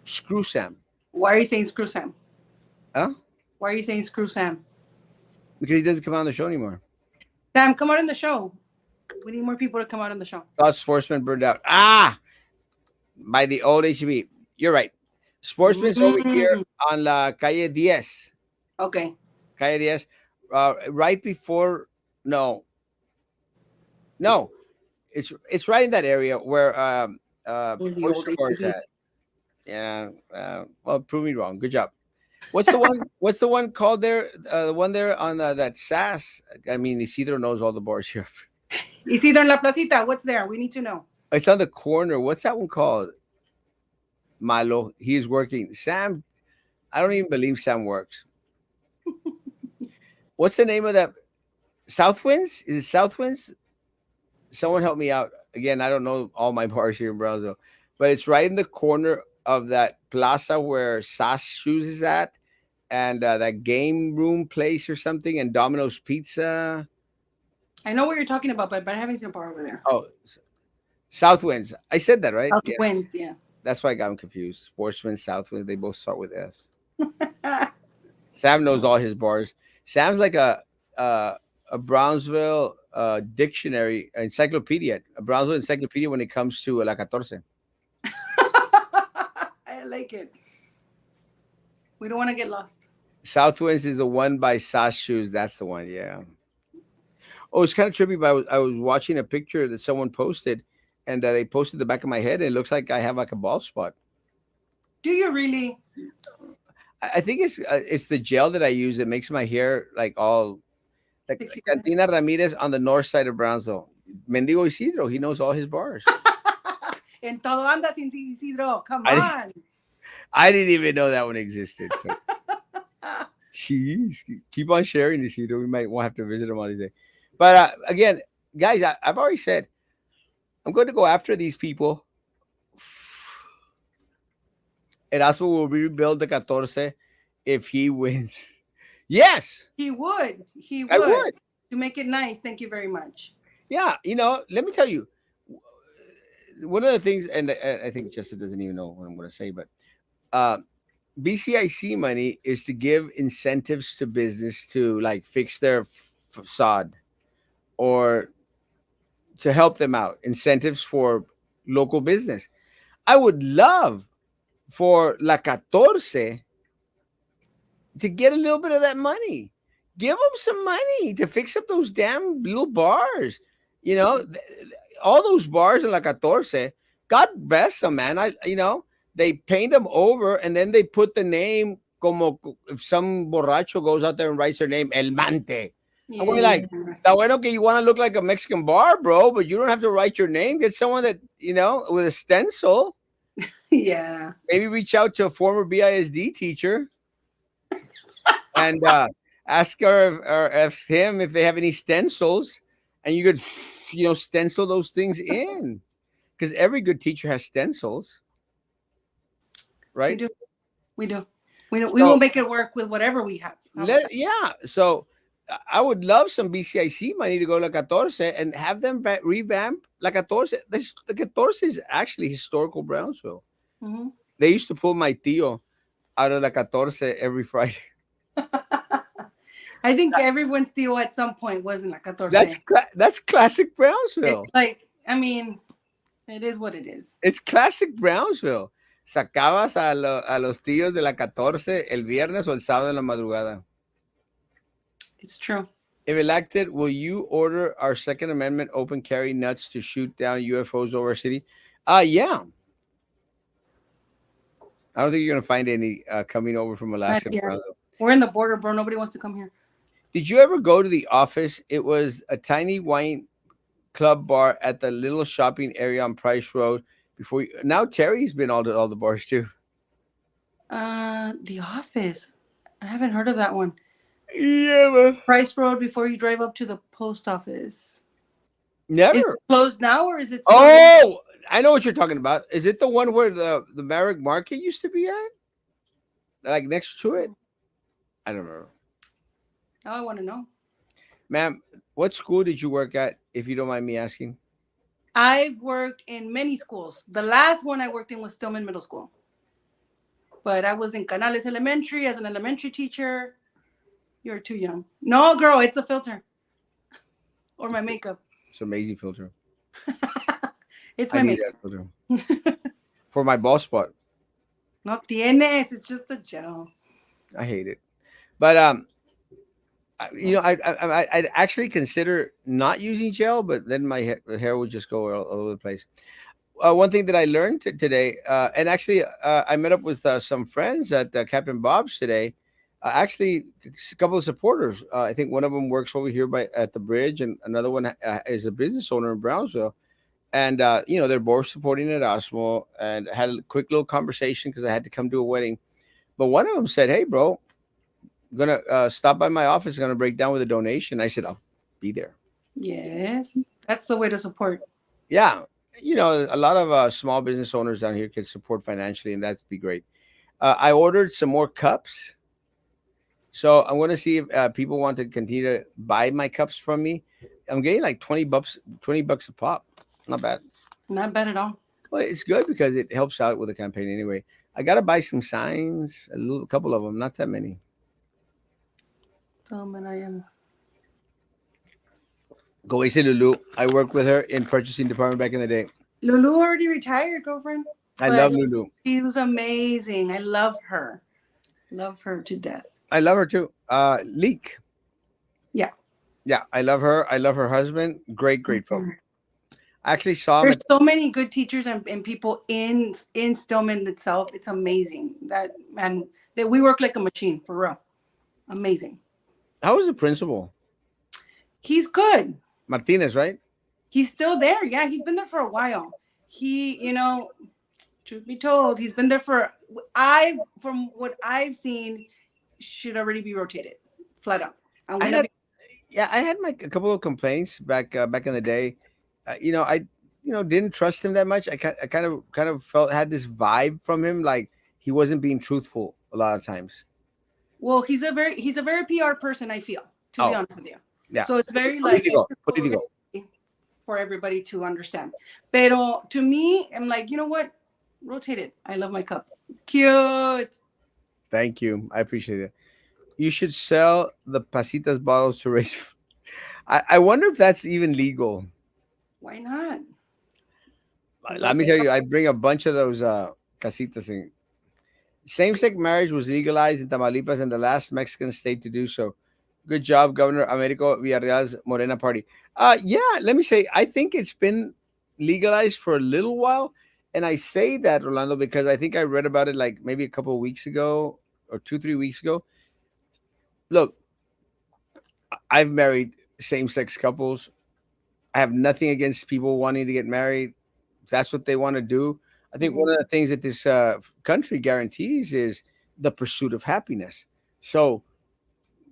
[SPEAKER 1] Screw Sam.
[SPEAKER 2] Why are you saying screw Sam?
[SPEAKER 1] Huh?
[SPEAKER 2] Why are you saying screw Sam?
[SPEAKER 1] Because he doesn't come out on the show anymore.
[SPEAKER 2] Sam, come out on the show. We need more people to come out on the show.
[SPEAKER 1] Thought Sportsman burned out. Ah, by the old HB. You're right. Sportsman's over here
[SPEAKER 2] Mm,
[SPEAKER 1] on La Calle 10.
[SPEAKER 2] okay.
[SPEAKER 1] Calle 10. Right before. No, no. It's right in that area where
[SPEAKER 2] The old
[SPEAKER 1] Oyster Bar is
[SPEAKER 2] HEB.
[SPEAKER 1] at. Yeah. Well, prove me wrong. Good job. What's the one? What's the one called there? The one there on that SAS. I mean, Isidro knows all the bars here.
[SPEAKER 2] Isidro en la placita. What's there? We need to know.
[SPEAKER 1] It's on the corner. What's that one called? Malo. He is working. Sam. I don't even believe Sam works. What's the name of that? Southwinds? Is it Southwinds? Someone help me out. Again, I don't know all my bars here in Brownsville, but it's right in the corner of that plaza where SAS Shoes is at, and that game room place or something, and Domino's Pizza.
[SPEAKER 2] I know what you're talking about, but I haven't seen a bar over there.
[SPEAKER 1] Oh, Southwinds. I said that right.
[SPEAKER 2] South
[SPEAKER 1] Yeah,
[SPEAKER 2] Winds, yeah.
[SPEAKER 1] that's why I got them confused. Sportsman, Southwind. They both start with S. Sam knows all his bars. Sam's like a Brownsville dictionary encyclopedia, a Brownsville encyclopedia when it comes to La Catorce.
[SPEAKER 2] I like it. We don't want to get lost.
[SPEAKER 1] Southwinds is the one by SAS Shoes. That's the one. Yeah. Oh, it's kind of trippy. But I was watching a picture that someone posted, and they posted the back of my head, and it looks like I have like a bald spot.
[SPEAKER 2] Do you really?
[SPEAKER 1] I think it's the gel that I use that makes my hair like all like
[SPEAKER 2] Stick together?
[SPEAKER 1] Cantina Ramirez on the north side of Brownsville. Mendigo Isidro, he knows all his bars.
[SPEAKER 2] En todo anda sin Isidro. Come
[SPEAKER 1] I
[SPEAKER 2] on.
[SPEAKER 1] I didn't even know that one existed. So, jeez, keep on sharing Isidro. We might have to visit him one of these days. But again, guys, I've already said I'm going to go after these people. Erasmo will rebuild the 14 if he wins. Yes,
[SPEAKER 2] He would. He
[SPEAKER 1] I
[SPEAKER 2] would.
[SPEAKER 1] would.
[SPEAKER 2] To make it nice. Thank you very much.
[SPEAKER 1] Yeah, let me tell you, one of the things, and I think Justin doesn't even know what I'm going to say, but uh, BCIC money is to give incentives to business to like fix their facade or to help them out. Incentives for local business. I would love for La 14 to get a little bit of that money. Give them some money to fix up those damn little bars. You know, all those bars in La 14, God bless them, man. They paint them over and then they put the name como if some borracho goes out there and writes their name, El Mante. And we're
[SPEAKER 2] Yeah.
[SPEAKER 1] like, that way, okay, you want to look like a Mexican bar, bro, but you don't have to write your name. Get someone that, with a stencil.
[SPEAKER 2] Yeah.
[SPEAKER 1] Maybe reach out to a former BISD teacher and ask her or ask him if they have any stencils, and you could, stencil those things in because every good teacher has stencils,
[SPEAKER 2] We
[SPEAKER 1] right?
[SPEAKER 2] do. We do. We will
[SPEAKER 1] So
[SPEAKER 2] make it work with whatever we have. How about that?
[SPEAKER 1] yeah. So I would love some BCIC money to go to La 14 and have them revamp La 14. The 14 is actually historical Brownsville.
[SPEAKER 2] Mhm.
[SPEAKER 1] They used to pull my tío out of La 14 every Friday.
[SPEAKER 2] I think everyone's deal at some point was in la
[SPEAKER 1] That's
[SPEAKER 2] 14.
[SPEAKER 1] that's classic Brownsville.
[SPEAKER 2] It's like, I mean, it is what it is.
[SPEAKER 1] It's classic Brownsville. Sacabas a los tíos de la 14 el viernes o el sábado en la madrugada.
[SPEAKER 2] It's true.
[SPEAKER 1] If elected, will you order our Second Amendment open carry nuts to shoot down UFOs over our city? Yeah. I don't think you're going to find any coming over from Alaska.
[SPEAKER 2] Yeah. We're in the border, bro. Nobody wants to come here.
[SPEAKER 1] Did you ever go to the office? It was a tiny wine club bar at the little shopping area on Price Road before now Terry's been all the bars too.
[SPEAKER 2] The Office. I haven't heard of that one.
[SPEAKER 1] Yeah, man.
[SPEAKER 2] Price Road before you drive up to the post office. Is
[SPEAKER 1] Never.
[SPEAKER 2] it closed now or is it still there?
[SPEAKER 1] Oh, I know what you're talking about. Is it the one where the Merrick Market used to be at? Like next to it? I don't remember.
[SPEAKER 2] Now I want to know.
[SPEAKER 1] Ma'am, what school did you work at, if you don't mind me asking?
[SPEAKER 2] I've worked in many schools. The last one I worked in was Stillman Middle School. But I was in Canales Elementary as an elementary teacher. You're too young. No, girl, it's a filter or my makeup.
[SPEAKER 1] It's an amazing filter.
[SPEAKER 2] It's
[SPEAKER 1] I
[SPEAKER 2] my
[SPEAKER 1] need
[SPEAKER 2] makeup.
[SPEAKER 1] that filter for my bald spot.
[SPEAKER 2] No tienes. It's just a gel.
[SPEAKER 1] I hate it. But I'd actually consider not using gel, but then my hair would just go all over the place. One thing that I learned today, and actually, I met up with some friends at Captain Bob's today. Actually, a couple of supporters. I think one of them works over here by at the bridge, and another one is a business owner in Brownsville. And they're both supporting Erasmo, and had a quick little conversation because I had to come to a wedding. But one of them said, "Hey, bro, gonna stop by my office. Gonna break down with a donation." I said, "I'll be there."
[SPEAKER 2] Yes. That's the way to support.
[SPEAKER 1] Yeah, a lot of small business owners down here can support financially, and that'd be great. I ordered some more cups, so I'm going to see if people want to continue to buy my cups from me. I'm getting like 20 bucks, 20 bucks a pop. Not bad.
[SPEAKER 2] Not bad at all.
[SPEAKER 1] Well, it's good because it helps out with the campaign anyway. I got to buy some signs, a couple of them, not that many.
[SPEAKER 2] So, man, I am.
[SPEAKER 1] Go say Lulu. I worked with her in purchasing department back in the day.
[SPEAKER 2] Lulu already retired, girlfriend.
[SPEAKER 1] I
[SPEAKER 2] But
[SPEAKER 1] love Lulu.
[SPEAKER 2] she was amazing. I love her. Love her to death.
[SPEAKER 1] I love her too. Leek.
[SPEAKER 2] Yeah.
[SPEAKER 1] Yeah, I love her. I love her husband. Great, great folk.
[SPEAKER 2] Mhm.
[SPEAKER 1] I actually saw him
[SPEAKER 2] There's
[SPEAKER 1] at,
[SPEAKER 2] so many good teachers and people in Stillman itself. It's amazing that man that we work like a machine for real. Amazing.
[SPEAKER 1] how was the principal?
[SPEAKER 2] He's good.
[SPEAKER 1] Martinez, right?
[SPEAKER 2] He's still there. Yeah, he's been there for a while. He, truth be told, he's been there for from what I've seen, should already be rotated, flat out. I'm
[SPEAKER 1] I
[SPEAKER 2] gonna
[SPEAKER 1] had
[SPEAKER 2] be
[SPEAKER 1] I had a couple of complaints back in the day. I didn't trust him that much. I kind of felt had this vibe from him like he wasn't being truthful a lot of times.
[SPEAKER 2] well. He's a very PR person. I feel, to be
[SPEAKER 1] Oh,
[SPEAKER 2] honest with you.
[SPEAKER 1] yeah.
[SPEAKER 2] So it's very like
[SPEAKER 1] Political. Political.
[SPEAKER 2] for everybody to understand. Pero to me, I'm like, you know what? Rotate it. I love my cup. Cute.
[SPEAKER 1] Thank you. I appreciate it. You should sell the pasitas bottles to raise. I wonder if that's even legal.
[SPEAKER 2] Why not?
[SPEAKER 1] Let me tell you, I bring a bunch of those casitas thing. Same-sex marriage was legalized in Tamaulipas and the last Mexican state to do so. Good job, Governor Americo Villarreal's Morena party. Yeah, let me say, I think it's been legalized for a little while. And I say that, Rolando, because I think I read about it like maybe a couple of weeks ago or 2, 3 weeks ago. Look, I've married same-sex couples. I have nothing against people wanting to get married. If that's what they want to do. I think one
[SPEAKER 2] Mhm.
[SPEAKER 1] of the things that this country guarantees is the pursuit of happiness. So,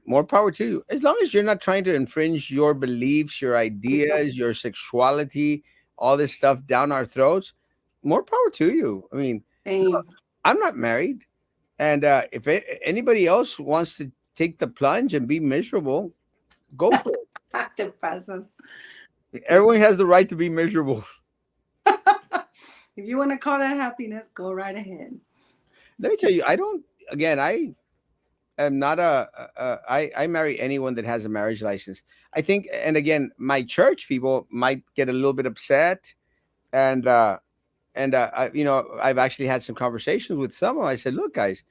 [SPEAKER 1] more power to you. As long as you're not trying to infringe your beliefs, your ideas, your sexuality, all this stuff down our throats, more power to you. I mean,
[SPEAKER 2] Same.
[SPEAKER 1] I'm not married. And if anybody else wants to take the plunge and be miserable, go for
[SPEAKER 2] Te pasas.
[SPEAKER 1] it. Everyone has the right to be miserable.
[SPEAKER 2] If you want to call that happiness, go right ahead.
[SPEAKER 1] Let me tell you, I am not I marry anyone that has a marriage license. I think, and again, my church people might get a little bit upset, and I've actually had some conversations with some of them. I said, look, guys,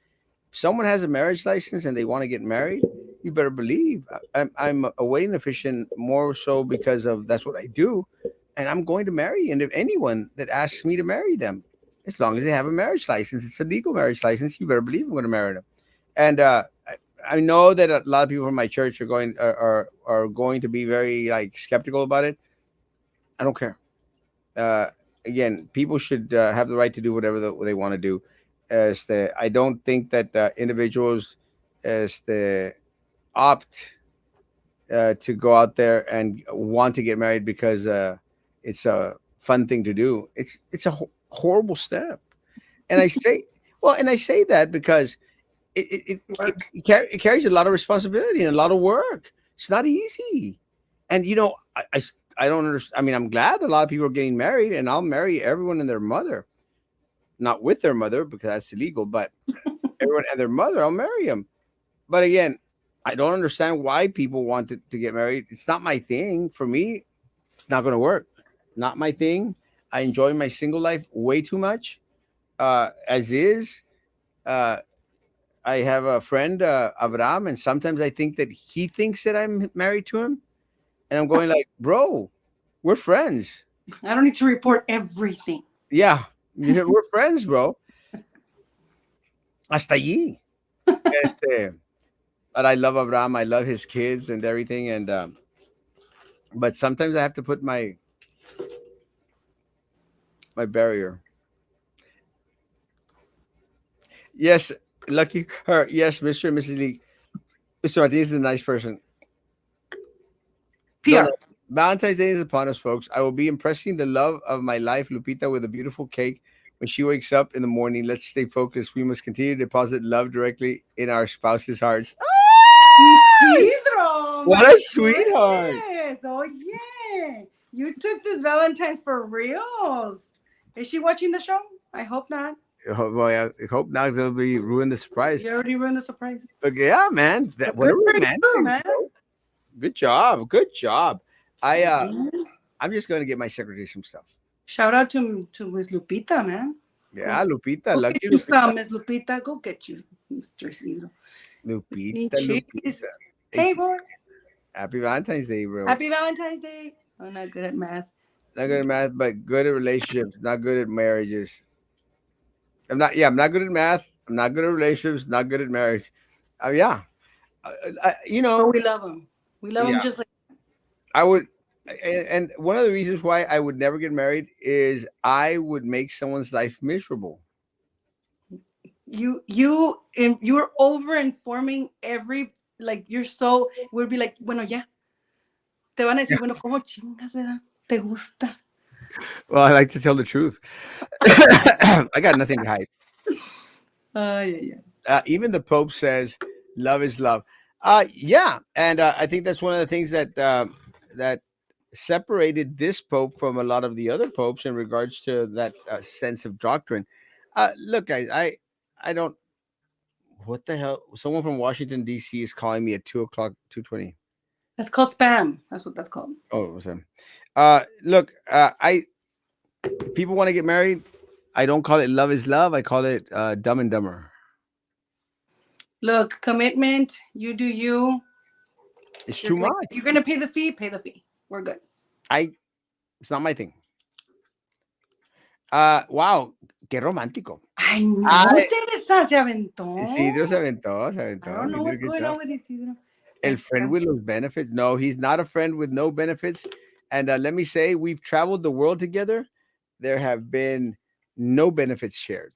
[SPEAKER 1] if someone has a marriage license and they want to get married, you better believe I'm a wedding officiant more so because of that's what I do, and I'm going to marry. And if anyone that asks me to marry them, as long as they have a marriage license, it's a legal marriage license. You better believe I'm going to marry them. And I know that a lot of people from my church are going to be very like skeptical about it. I don't care. Uh, again, people should have the right to do whatever they want to do. I don't think that individuals opt to go out there and want to get married because it's a fun thing to do. It's a horrible step. And I say, well, and I say that because
[SPEAKER 2] Work.
[SPEAKER 1] it carries a lot of responsibility and a lot of work. It's not easy. And I don't understand. I mean, I'm glad a lot of people are getting married, and I'll marry everyone and their mother, not with their mother because that's illegal, but everyone and their mother, I'll marry them. But again, I don't understand why people want to get married. It's not my thing. For me, it's not going to work. Not my thing. I enjoy my single life way too much, as is. Uh, I have a friend, Avram, and sometimes I think that he thinks that I'm married to him, and I'm going like, bro, we're friends.
[SPEAKER 2] I don't need to report everything.
[SPEAKER 1] Yeah, we're friends, bro. Hasta allí. But I love Avram. I love his kids and everything, and but sometimes I have to put my barrier. Yes, lucky her. Yes, Mr. and Mrs. Lee. Mr. Martinez is a nice person. Don't
[SPEAKER 2] PR.
[SPEAKER 1] know. Valentine's Day is upon us, folks. I will be impressing the love of my life, Lupita, with a beautiful cake when she wakes up in the morning. Let's stay focused. We must continue to deposit love directly in our spouses' hearts. Ah!
[SPEAKER 2] Isidro,
[SPEAKER 1] What
[SPEAKER 2] my
[SPEAKER 1] a sweetheart.
[SPEAKER 2] goodness. Oh, yeah. You took this Valentine's for reals. Is she watching the show? I hope not.
[SPEAKER 1] Well, I hope not they'll be ruin the surprise.
[SPEAKER 2] You already ruined the surprise.
[SPEAKER 1] But yeah, man, that
[SPEAKER 2] But
[SPEAKER 1] what
[SPEAKER 2] good
[SPEAKER 1] a
[SPEAKER 2] for you,
[SPEAKER 1] romantic,
[SPEAKER 2] man.
[SPEAKER 1] bro. Good job. Good job. I
[SPEAKER 2] Yeah.
[SPEAKER 1] I'm just gonna get my secretary some stuff.
[SPEAKER 2] Shout out to Miss Lupita, man.
[SPEAKER 1] Yeah, Lupita,
[SPEAKER 2] Go get
[SPEAKER 1] lucky
[SPEAKER 2] you
[SPEAKER 1] Lupita.
[SPEAKER 2] some, Miss Lupita. Go get you, Mr. Isidro. Need
[SPEAKER 1] Lupita,
[SPEAKER 2] cheese.
[SPEAKER 1] Lupita. Hey,
[SPEAKER 2] Hey, boy.
[SPEAKER 1] happy Valentine's Day, bro.
[SPEAKER 2] Happy Valentine's Day. I'm not good at math.
[SPEAKER 1] Not good at math, but good at relationships. Not good at marriages. I'm not. Yeah, I'm not good at math. I'm not good at relationships. Not good at marriage. Yeah. I, you
[SPEAKER 2] But
[SPEAKER 1] know.
[SPEAKER 2] we love them. We love them
[SPEAKER 1] Yeah.
[SPEAKER 2] just like
[SPEAKER 1] I would. And one of the reasons why I would never get married is I would make someone's life miserable.
[SPEAKER 2] you're over informing every like you're so we'll be like, bueno, ya. Te van a decir, bueno, ¿cómo chingas, verdad? ¿Te gusta?
[SPEAKER 1] Well, I like to tell the truth. I got nothing to hide.
[SPEAKER 2] Ay, ay, ay.
[SPEAKER 1] Even the Pope says, "Love is love." Yeah, and I think that's one of the things that separated this Pope from a lot of the other popes in regards to that sense of doctrine. Look, guys, I don't. What the hell? Someone from Washington D.C. is calling me at 2 o'clock, 2:20.
[SPEAKER 2] That's called spam. That's what that's called.
[SPEAKER 1] Oh, it was him. Look, I people want to get married. I don't call it love is love. I call it Dumb and Dumber.
[SPEAKER 2] Look, commitment, you do you.
[SPEAKER 1] It's
[SPEAKER 2] You're
[SPEAKER 1] too
[SPEAKER 2] gonna
[SPEAKER 1] much.
[SPEAKER 2] you're gonna pay the fee. We're good.
[SPEAKER 1] I It's not my thing. Wow, qué romántico.
[SPEAKER 2] I know,
[SPEAKER 1] I
[SPEAKER 2] Teresa se aventó.
[SPEAKER 1] Isidro se aventó, se
[SPEAKER 2] I
[SPEAKER 1] aventó.
[SPEAKER 2] don't know
[SPEAKER 1] He did a
[SPEAKER 2] what's
[SPEAKER 1] good
[SPEAKER 2] going
[SPEAKER 1] job.
[SPEAKER 2] on with Isidro.
[SPEAKER 1] El friend with those benefits. No, he's not a friend with no benefits. And let me say, we've traveled the world together. There have been no benefits shared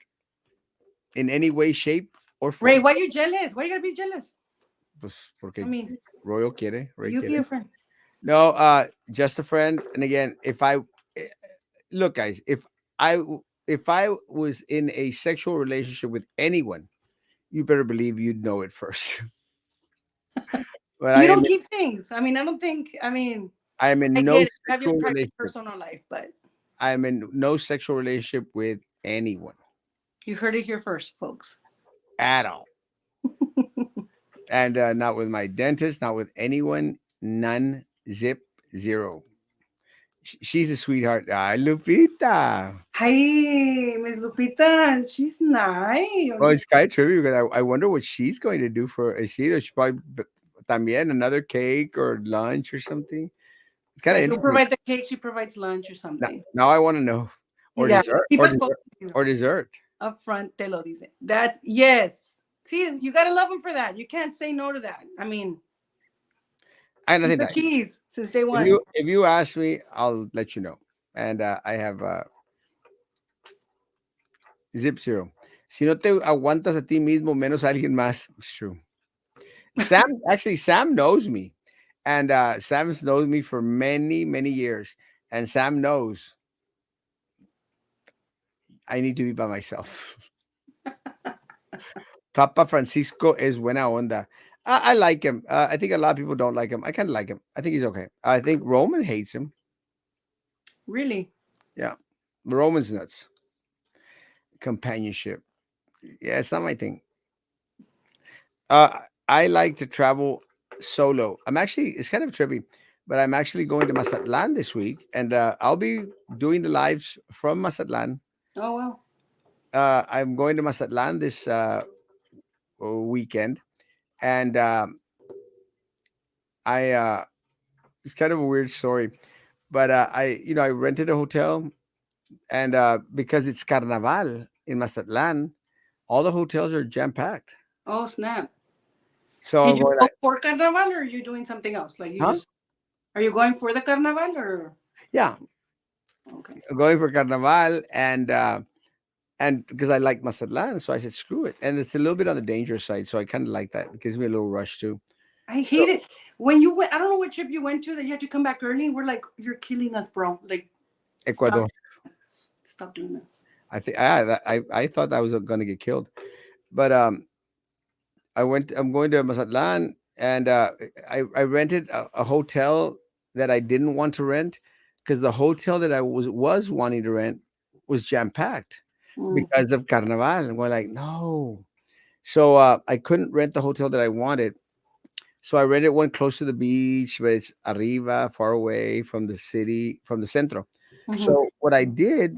[SPEAKER 1] in any way, shape, or
[SPEAKER 2] Ray,
[SPEAKER 1] form.
[SPEAKER 2] why you jealous? Why you gotta be jealous?
[SPEAKER 1] Pues
[SPEAKER 2] I
[SPEAKER 1] porque
[SPEAKER 2] mean,
[SPEAKER 1] Royal quiere, Roy
[SPEAKER 2] you be a
[SPEAKER 1] quiere.
[SPEAKER 2] friend.
[SPEAKER 1] No, just a friend. And again, eh, look, guys, if I was in a sexual relationship with anyone, you better believe you'd know it first. But
[SPEAKER 2] You don't keep things. I mean, I don't think. I mean,
[SPEAKER 1] I am
[SPEAKER 2] I
[SPEAKER 1] in no
[SPEAKER 2] get it. You have your
[SPEAKER 1] sexual
[SPEAKER 2] private
[SPEAKER 1] relationship.
[SPEAKER 2] personal life, but
[SPEAKER 1] I am in no sexual relationship with anyone
[SPEAKER 2] you heard it here first, folks.
[SPEAKER 1] at all, and not with my dentist, not with anyone. None, zip, zero. She's a sweetheart. Ah, Lupita.
[SPEAKER 2] Hi, Miss Lupita. She's
[SPEAKER 1] Well,
[SPEAKER 2] nice.
[SPEAKER 1] it's kind of trivia because I wonder what she's going to do for Isidro. She probably también another cake or lunch or something. Kind of
[SPEAKER 2] Like he'll
[SPEAKER 1] interesting.
[SPEAKER 2] provide the cake, she provides lunch or
[SPEAKER 1] Now,
[SPEAKER 2] something.
[SPEAKER 1] now I want to know, or
[SPEAKER 2] Yeah,
[SPEAKER 1] dessert,
[SPEAKER 2] keep us posted.
[SPEAKER 1] or dessert.
[SPEAKER 2] Up front, te lo dice. That's yes. See, you gotta love him for that. You can't say no to that. I mean,
[SPEAKER 1] I have
[SPEAKER 2] piece
[SPEAKER 1] nothing
[SPEAKER 2] of
[SPEAKER 1] to hide.
[SPEAKER 2] cheese since day one.
[SPEAKER 1] If you ask me, I'll let you know. And I have Zip zero. Si no te aguantas a ti mismo, menos a alguien más. It's true. Sam, actually, Sam knows me. And Sam knows me for many, many years. And Sam knows I need to be by myself. Papa Francisco is buena onda. I like him. I think a lot of people don't like him. I kind of like him. I think he's okay. I think Roman hates him.
[SPEAKER 2] Really?
[SPEAKER 1] Yeah. Roman's nuts. Companionship. Yeah, it's not my thing. Uh, I like to travel solo. I'm actually, it's kind of trippy, but I'm actually going to Mazatlan this week, and I'll be doing the lives from Mazatlan.
[SPEAKER 2] Oh wow.
[SPEAKER 1] I'm going to Mazatlan this weekend, and it's kind of a weird story, but I rented a hotel, and because it's Carnaval in Mazatlan, all the hotels are jam packed.
[SPEAKER 2] Oh snap.
[SPEAKER 1] So I'm
[SPEAKER 2] Did you
[SPEAKER 1] going
[SPEAKER 2] go
[SPEAKER 1] like,
[SPEAKER 2] for carnaval or are you doing something else? Like you
[SPEAKER 1] huh?
[SPEAKER 2] just are you going for the carnaval or
[SPEAKER 1] Yeah,
[SPEAKER 2] okay.
[SPEAKER 1] going for Carnaval, and because I like Mazatlan, so I said screw it, and it's a little bit on the dangerous side, so I kind of like that. It gives me a little rush too.
[SPEAKER 2] I
[SPEAKER 1] So
[SPEAKER 2] hate it. When you went I don't know what trip you went to that you had to come back early. We're like, you're killing us, bro. Like stop
[SPEAKER 1] Ecuador,
[SPEAKER 2] stop doing that.
[SPEAKER 1] I think I thought I was gonna get killed, but I'm going to Mazatlan, and I rented a hotel that I didn't want to rent because the hotel that I was wanting to rent was jam packed
[SPEAKER 2] Mm.
[SPEAKER 1] because of Carnaval, and we're like no. So I couldn't rent the hotel that I wanted. So I rented one close to the beach, but it's arriba, far away from the city, from the centro.
[SPEAKER 2] Mm-hmm.
[SPEAKER 1] So what I did,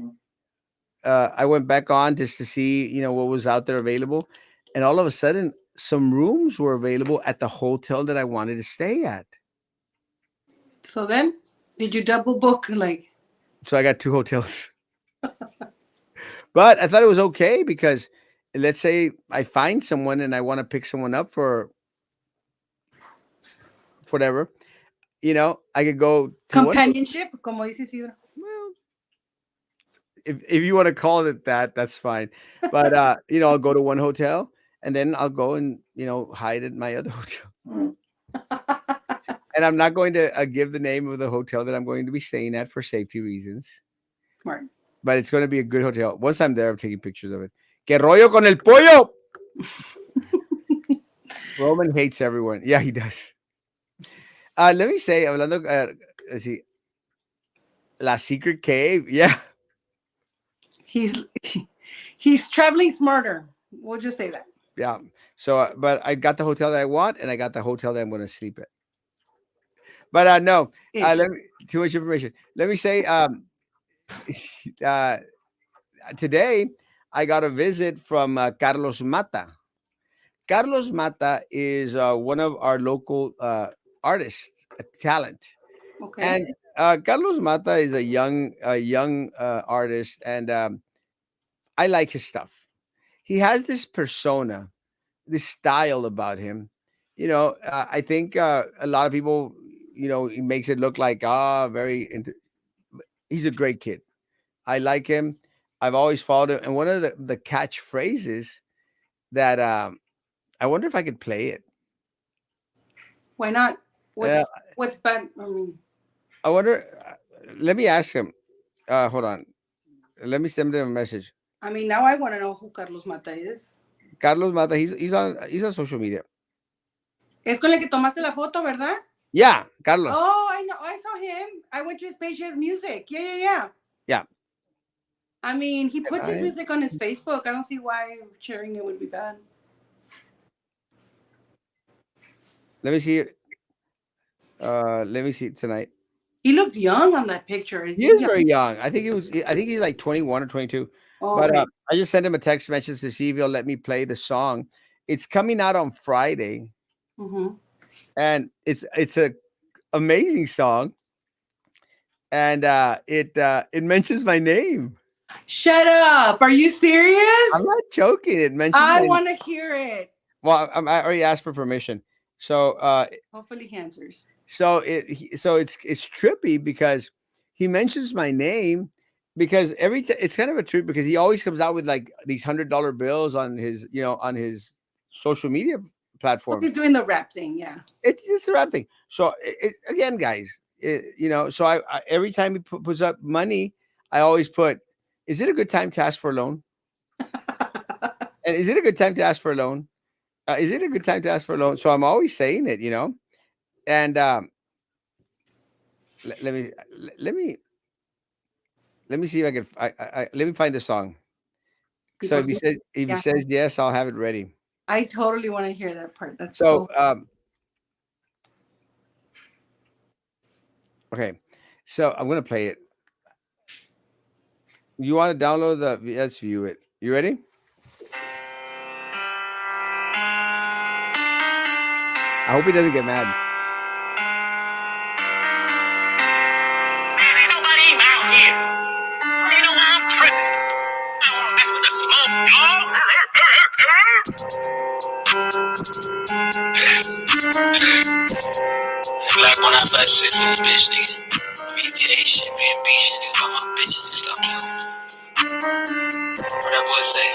[SPEAKER 1] I went back on just to see, what was out there available, and all of a sudden, some rooms were available at the hotel that I wanted to stay at.
[SPEAKER 2] So then did you double book like
[SPEAKER 1] So I got two hotels, but I thought it was okay because let's say I find someone and I want to pick someone up for whatever, I could go to one.
[SPEAKER 2] companionship, como dice Isidro?
[SPEAKER 1] Well, if you want to call it that, that's fine. But I'll go to one hotel and then I'll go and hide at my other hotel. And I'm not going to give the name of the hotel that I'm going to be staying at for safety reasons.
[SPEAKER 2] Right.
[SPEAKER 1] But it's going to be a good hotel. Once I'm there, I'm taking pictures of it. Que rollo con el pollo? Roman hates everyone. Yeah, he does. Let me say, hablando, let's see, La Secret Cave. Yeah,
[SPEAKER 2] He's he's traveling smarter. We'll just say that.
[SPEAKER 1] yeah. So, but I got the hotel that I want, and I got the hotel that I'm going to sleep at. But no,
[SPEAKER 2] Ish.
[SPEAKER 1] let me too much information. Let me say, uh, today I got a visit from Carlos Mata. Carlos Mata is one of our local artists, a talent,
[SPEAKER 2] Okay.
[SPEAKER 1] and Carlos Mata is a young artist, and I like his stuff. He has this persona, this style about him. I think a lot of people, he makes it look like very. He's a great kid. I like him. I've always followed him, and one of the catchphrases that I wonder if I could play it.
[SPEAKER 2] Why not?
[SPEAKER 1] Uh,
[SPEAKER 2] What's bad? I mean,
[SPEAKER 1] I wonder. Let me ask him. Hold on. Let me send him a message.
[SPEAKER 2] now I want to know who Carlos Mata is.
[SPEAKER 1] Carlos Mata. He's on social media.
[SPEAKER 2] Es con el que tomaste la foto, ¿verdad?
[SPEAKER 1] Yeah, Carlos.
[SPEAKER 2] Oh, I know. I saw him. I went to his page. He has music. Yeah, yeah, yeah.
[SPEAKER 1] Yeah.
[SPEAKER 2] I mean, he puts his
[SPEAKER 1] I,
[SPEAKER 2] music on his Facebook. I don't see why sharing it would be bad.
[SPEAKER 1] let me see. Let me see tonight.
[SPEAKER 2] He looked young on that picture. Is
[SPEAKER 1] He
[SPEAKER 2] he
[SPEAKER 1] is
[SPEAKER 2] young?
[SPEAKER 1] very young. I think he was. I think he's like 21 or 22.
[SPEAKER 2] Oh,
[SPEAKER 1] But
[SPEAKER 2] okay.
[SPEAKER 1] I just sent him a text message to see if he'll let me play the song. It's coming out on Friday,
[SPEAKER 2] Mm-hmm.
[SPEAKER 1] and it's a amazing song, and it mentions my name.
[SPEAKER 2] Shut up. Are you
[SPEAKER 1] I'm
[SPEAKER 2] serious?
[SPEAKER 1] not joking. It mentions
[SPEAKER 2] I
[SPEAKER 1] my.
[SPEAKER 2] want to hear it.
[SPEAKER 1] Well, I already asked for permission. So
[SPEAKER 2] Hopefully he answers.
[SPEAKER 1] so it's trippy because he mentions my name, because it's kind of a trip because he always comes out with like these $100 bills on his, on his social media
[SPEAKER 2] Well,
[SPEAKER 1] platforms.
[SPEAKER 2] he's doing the rap thing, yeah.
[SPEAKER 1] It's the rap thing. So again, guys, so I every time he puts up money, I always put, is it a good time to ask for a loan? And is it a good time to ask for a loan? Is it a good time to ask for a loan? So I'm always saying it. And let me let me let me see if I can. Let me find the song.
[SPEAKER 2] Y
[SPEAKER 1] So
[SPEAKER 2] por
[SPEAKER 1] if he
[SPEAKER 2] si-
[SPEAKER 1] says
[SPEAKER 2] yeah.
[SPEAKER 1] yes, I'll have it ready.
[SPEAKER 2] I totally want to hear that part. That's
[SPEAKER 1] So
[SPEAKER 2] so.
[SPEAKER 1] okay, so I'm gonna play it. You want to download the? Let's view it. You ready? I hope he doesn't get mad.
[SPEAKER 3] Man, ain't nobody even out here. You know why I'm tripping? I don't wanna mess with the smoke, y'all. Like when I first shit from this bitch, nigga. BTA shit, B&B shit, nigga, about my business and stuff, yo. What that boy say?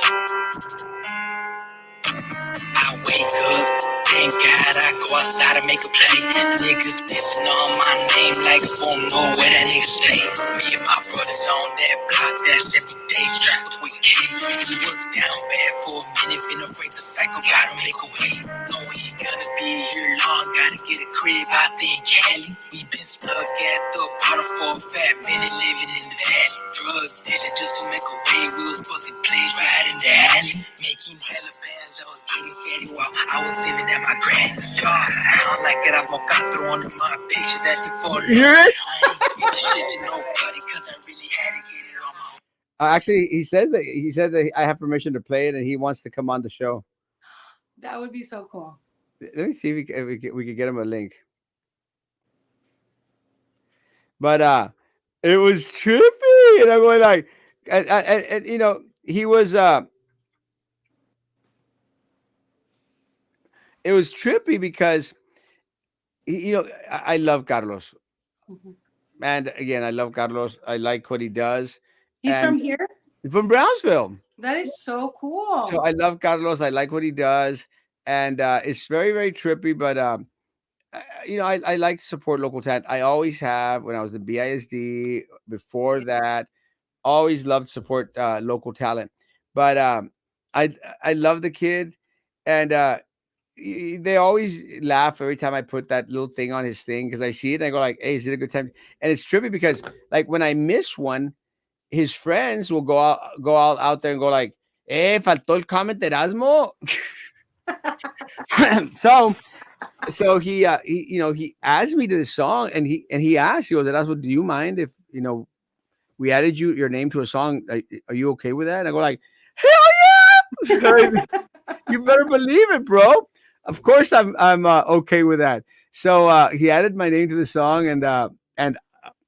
[SPEAKER 3] I wake up, thank God I go outside and make a play. Niggas pissing on my name like I won't know where that nigga stay. Me and my brothers on that block, that's every day, strapped up with K's. We was down bad for a minute, finna break the cycle, gotta make a way. No, we ain't gonna be here long, gotta get a crib out there in Cali. We been stuck at the bottom for a fat minute, living in the valley. Drug dealing just to make a way, we was busting plays right in the alley. Making hella bands, I was getting fatty while I was living at my granny's. Y'all sound like Erasmo one of my pictures asking for a
[SPEAKER 1] You hear
[SPEAKER 3] loan.
[SPEAKER 1] it?
[SPEAKER 3] I ain't giving shit to nobody cause I really had to get it on my own.
[SPEAKER 1] Actually, he said that I have permission to play it, and he wants to come on the show.
[SPEAKER 2] That would be so cool.
[SPEAKER 1] Let me see if we could get him a link. But it was trippy, and I'm going like, and he was it was trippy because I love Carlos,
[SPEAKER 2] Mhm.
[SPEAKER 1] and again I love Carlos. I like what he does,
[SPEAKER 2] He's
[SPEAKER 1] and
[SPEAKER 2] from here.
[SPEAKER 1] from Brownsville.
[SPEAKER 2] That is so
[SPEAKER 1] So
[SPEAKER 2] cool.
[SPEAKER 1] I love Carlos. I like what he does, and it's very very trippy. But I like to support local talent. I always have when I was in BISD. Before that, always loved to support local talent. But I I love the kid, and they always laugh every time I put that little thing on his thing because I see it and I go like, "Hey, is it a good time?" And it's trippy because like when I miss one, his friends will go out there and go like, faltó el comment de Erasmo." so he asked me to this song, and he asked, he goes, "Erasmo, do you mind if we added your name to a song? Are you okay with that?" And I go like, "Hell yeah!" You better believe it, bro. Of course, I'm okay with that. So he added my name to the song, and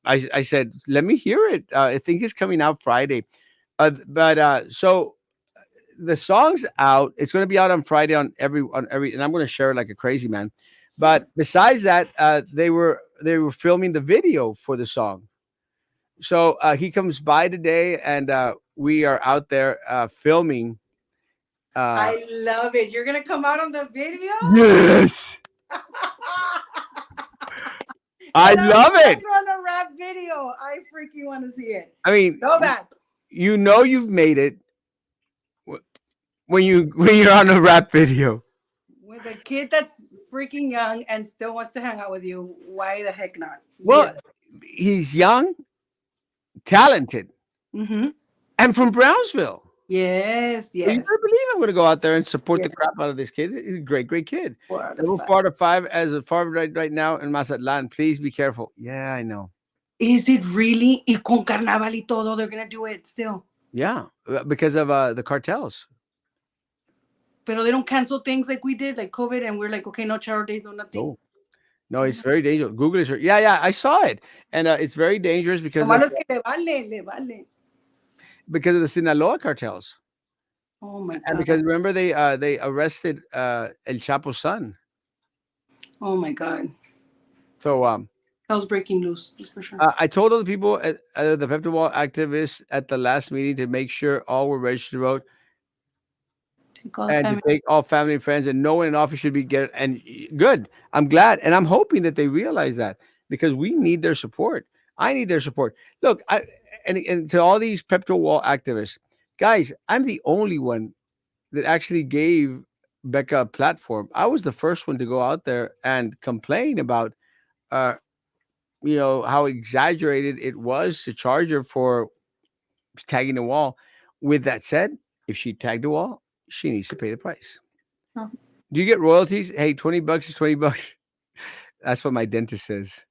[SPEAKER 1] I said, "Let me hear it." I think it's coming out Friday. But so the song's out. It's going to be out on Friday on every, and I'm going to share it like a crazy man. But besides that, they were filming the video for the song. So he comes by today, and we are out there filming. Uh,
[SPEAKER 2] I love it. You're gonna come out on the video,
[SPEAKER 1] yes, I
[SPEAKER 2] and I'm
[SPEAKER 1] love
[SPEAKER 2] you guys
[SPEAKER 1] it.
[SPEAKER 2] are on a rap video. I freaking want to see it
[SPEAKER 1] I mean,
[SPEAKER 2] so bad.
[SPEAKER 1] you've made it when you're on a rap video.
[SPEAKER 2] With a kid that's freaking young and still wants to hang out with you, why the heck not?
[SPEAKER 1] Well,
[SPEAKER 2] Yes.
[SPEAKER 1] he's young, talented,
[SPEAKER 2] Mm-hmm.
[SPEAKER 1] and from Brownsville.
[SPEAKER 2] Yes.
[SPEAKER 1] So you
[SPEAKER 2] Yes.
[SPEAKER 1] better believe I'm going to go out there and support
[SPEAKER 2] Yeah.
[SPEAKER 1] the crap out of this kid. He's a great, great kid.
[SPEAKER 2] 4 out of
[SPEAKER 1] Level
[SPEAKER 2] 5.
[SPEAKER 1] 4 to 5 as a farm right now in Mazatlan. Please be careful. Yeah, I know.
[SPEAKER 2] Is it really? Y con carnaval y todo, they're gonna do it still.
[SPEAKER 1] Yeah, because of the cartels.
[SPEAKER 2] But they don't cancel things like we did, like COVID, and we're like, okay, no charter days, no nothing.
[SPEAKER 1] No, no, it's very dangerous. Google it. Yeah, yeah, I saw it, and it's very dangerous
[SPEAKER 2] Lo
[SPEAKER 1] because of
[SPEAKER 2] malo es que le vale, le vale.
[SPEAKER 1] the Sinaloa cartels,
[SPEAKER 2] Oh my
[SPEAKER 1] and
[SPEAKER 2] god.
[SPEAKER 1] because remember they arrested El Chapo's son.
[SPEAKER 2] Oh my god.
[SPEAKER 1] So
[SPEAKER 2] That was breaking news. That's for sure.
[SPEAKER 1] I told all the people, the Pepto Wall activists at the last meeting to make sure all were registered to vote
[SPEAKER 2] Take all the
[SPEAKER 1] and to
[SPEAKER 2] family.
[SPEAKER 1] take all family and friends, and no one in office should be get. And good, I'm glad, and I'm hoping that they realize that because we need their support. I need their support. Look, and to all these Pepto Wall activists, guys, I'm the only one that actually gave Becca a platform. I was the first one to go out there and complain about, uh, how exaggerated it was to charge her for tagging the wall. With that said, if she tagged the wall, she needs to pay the price.
[SPEAKER 2] Oh.
[SPEAKER 1] Do you get royalties? Hey, $20 is $20. That's what my dentist says.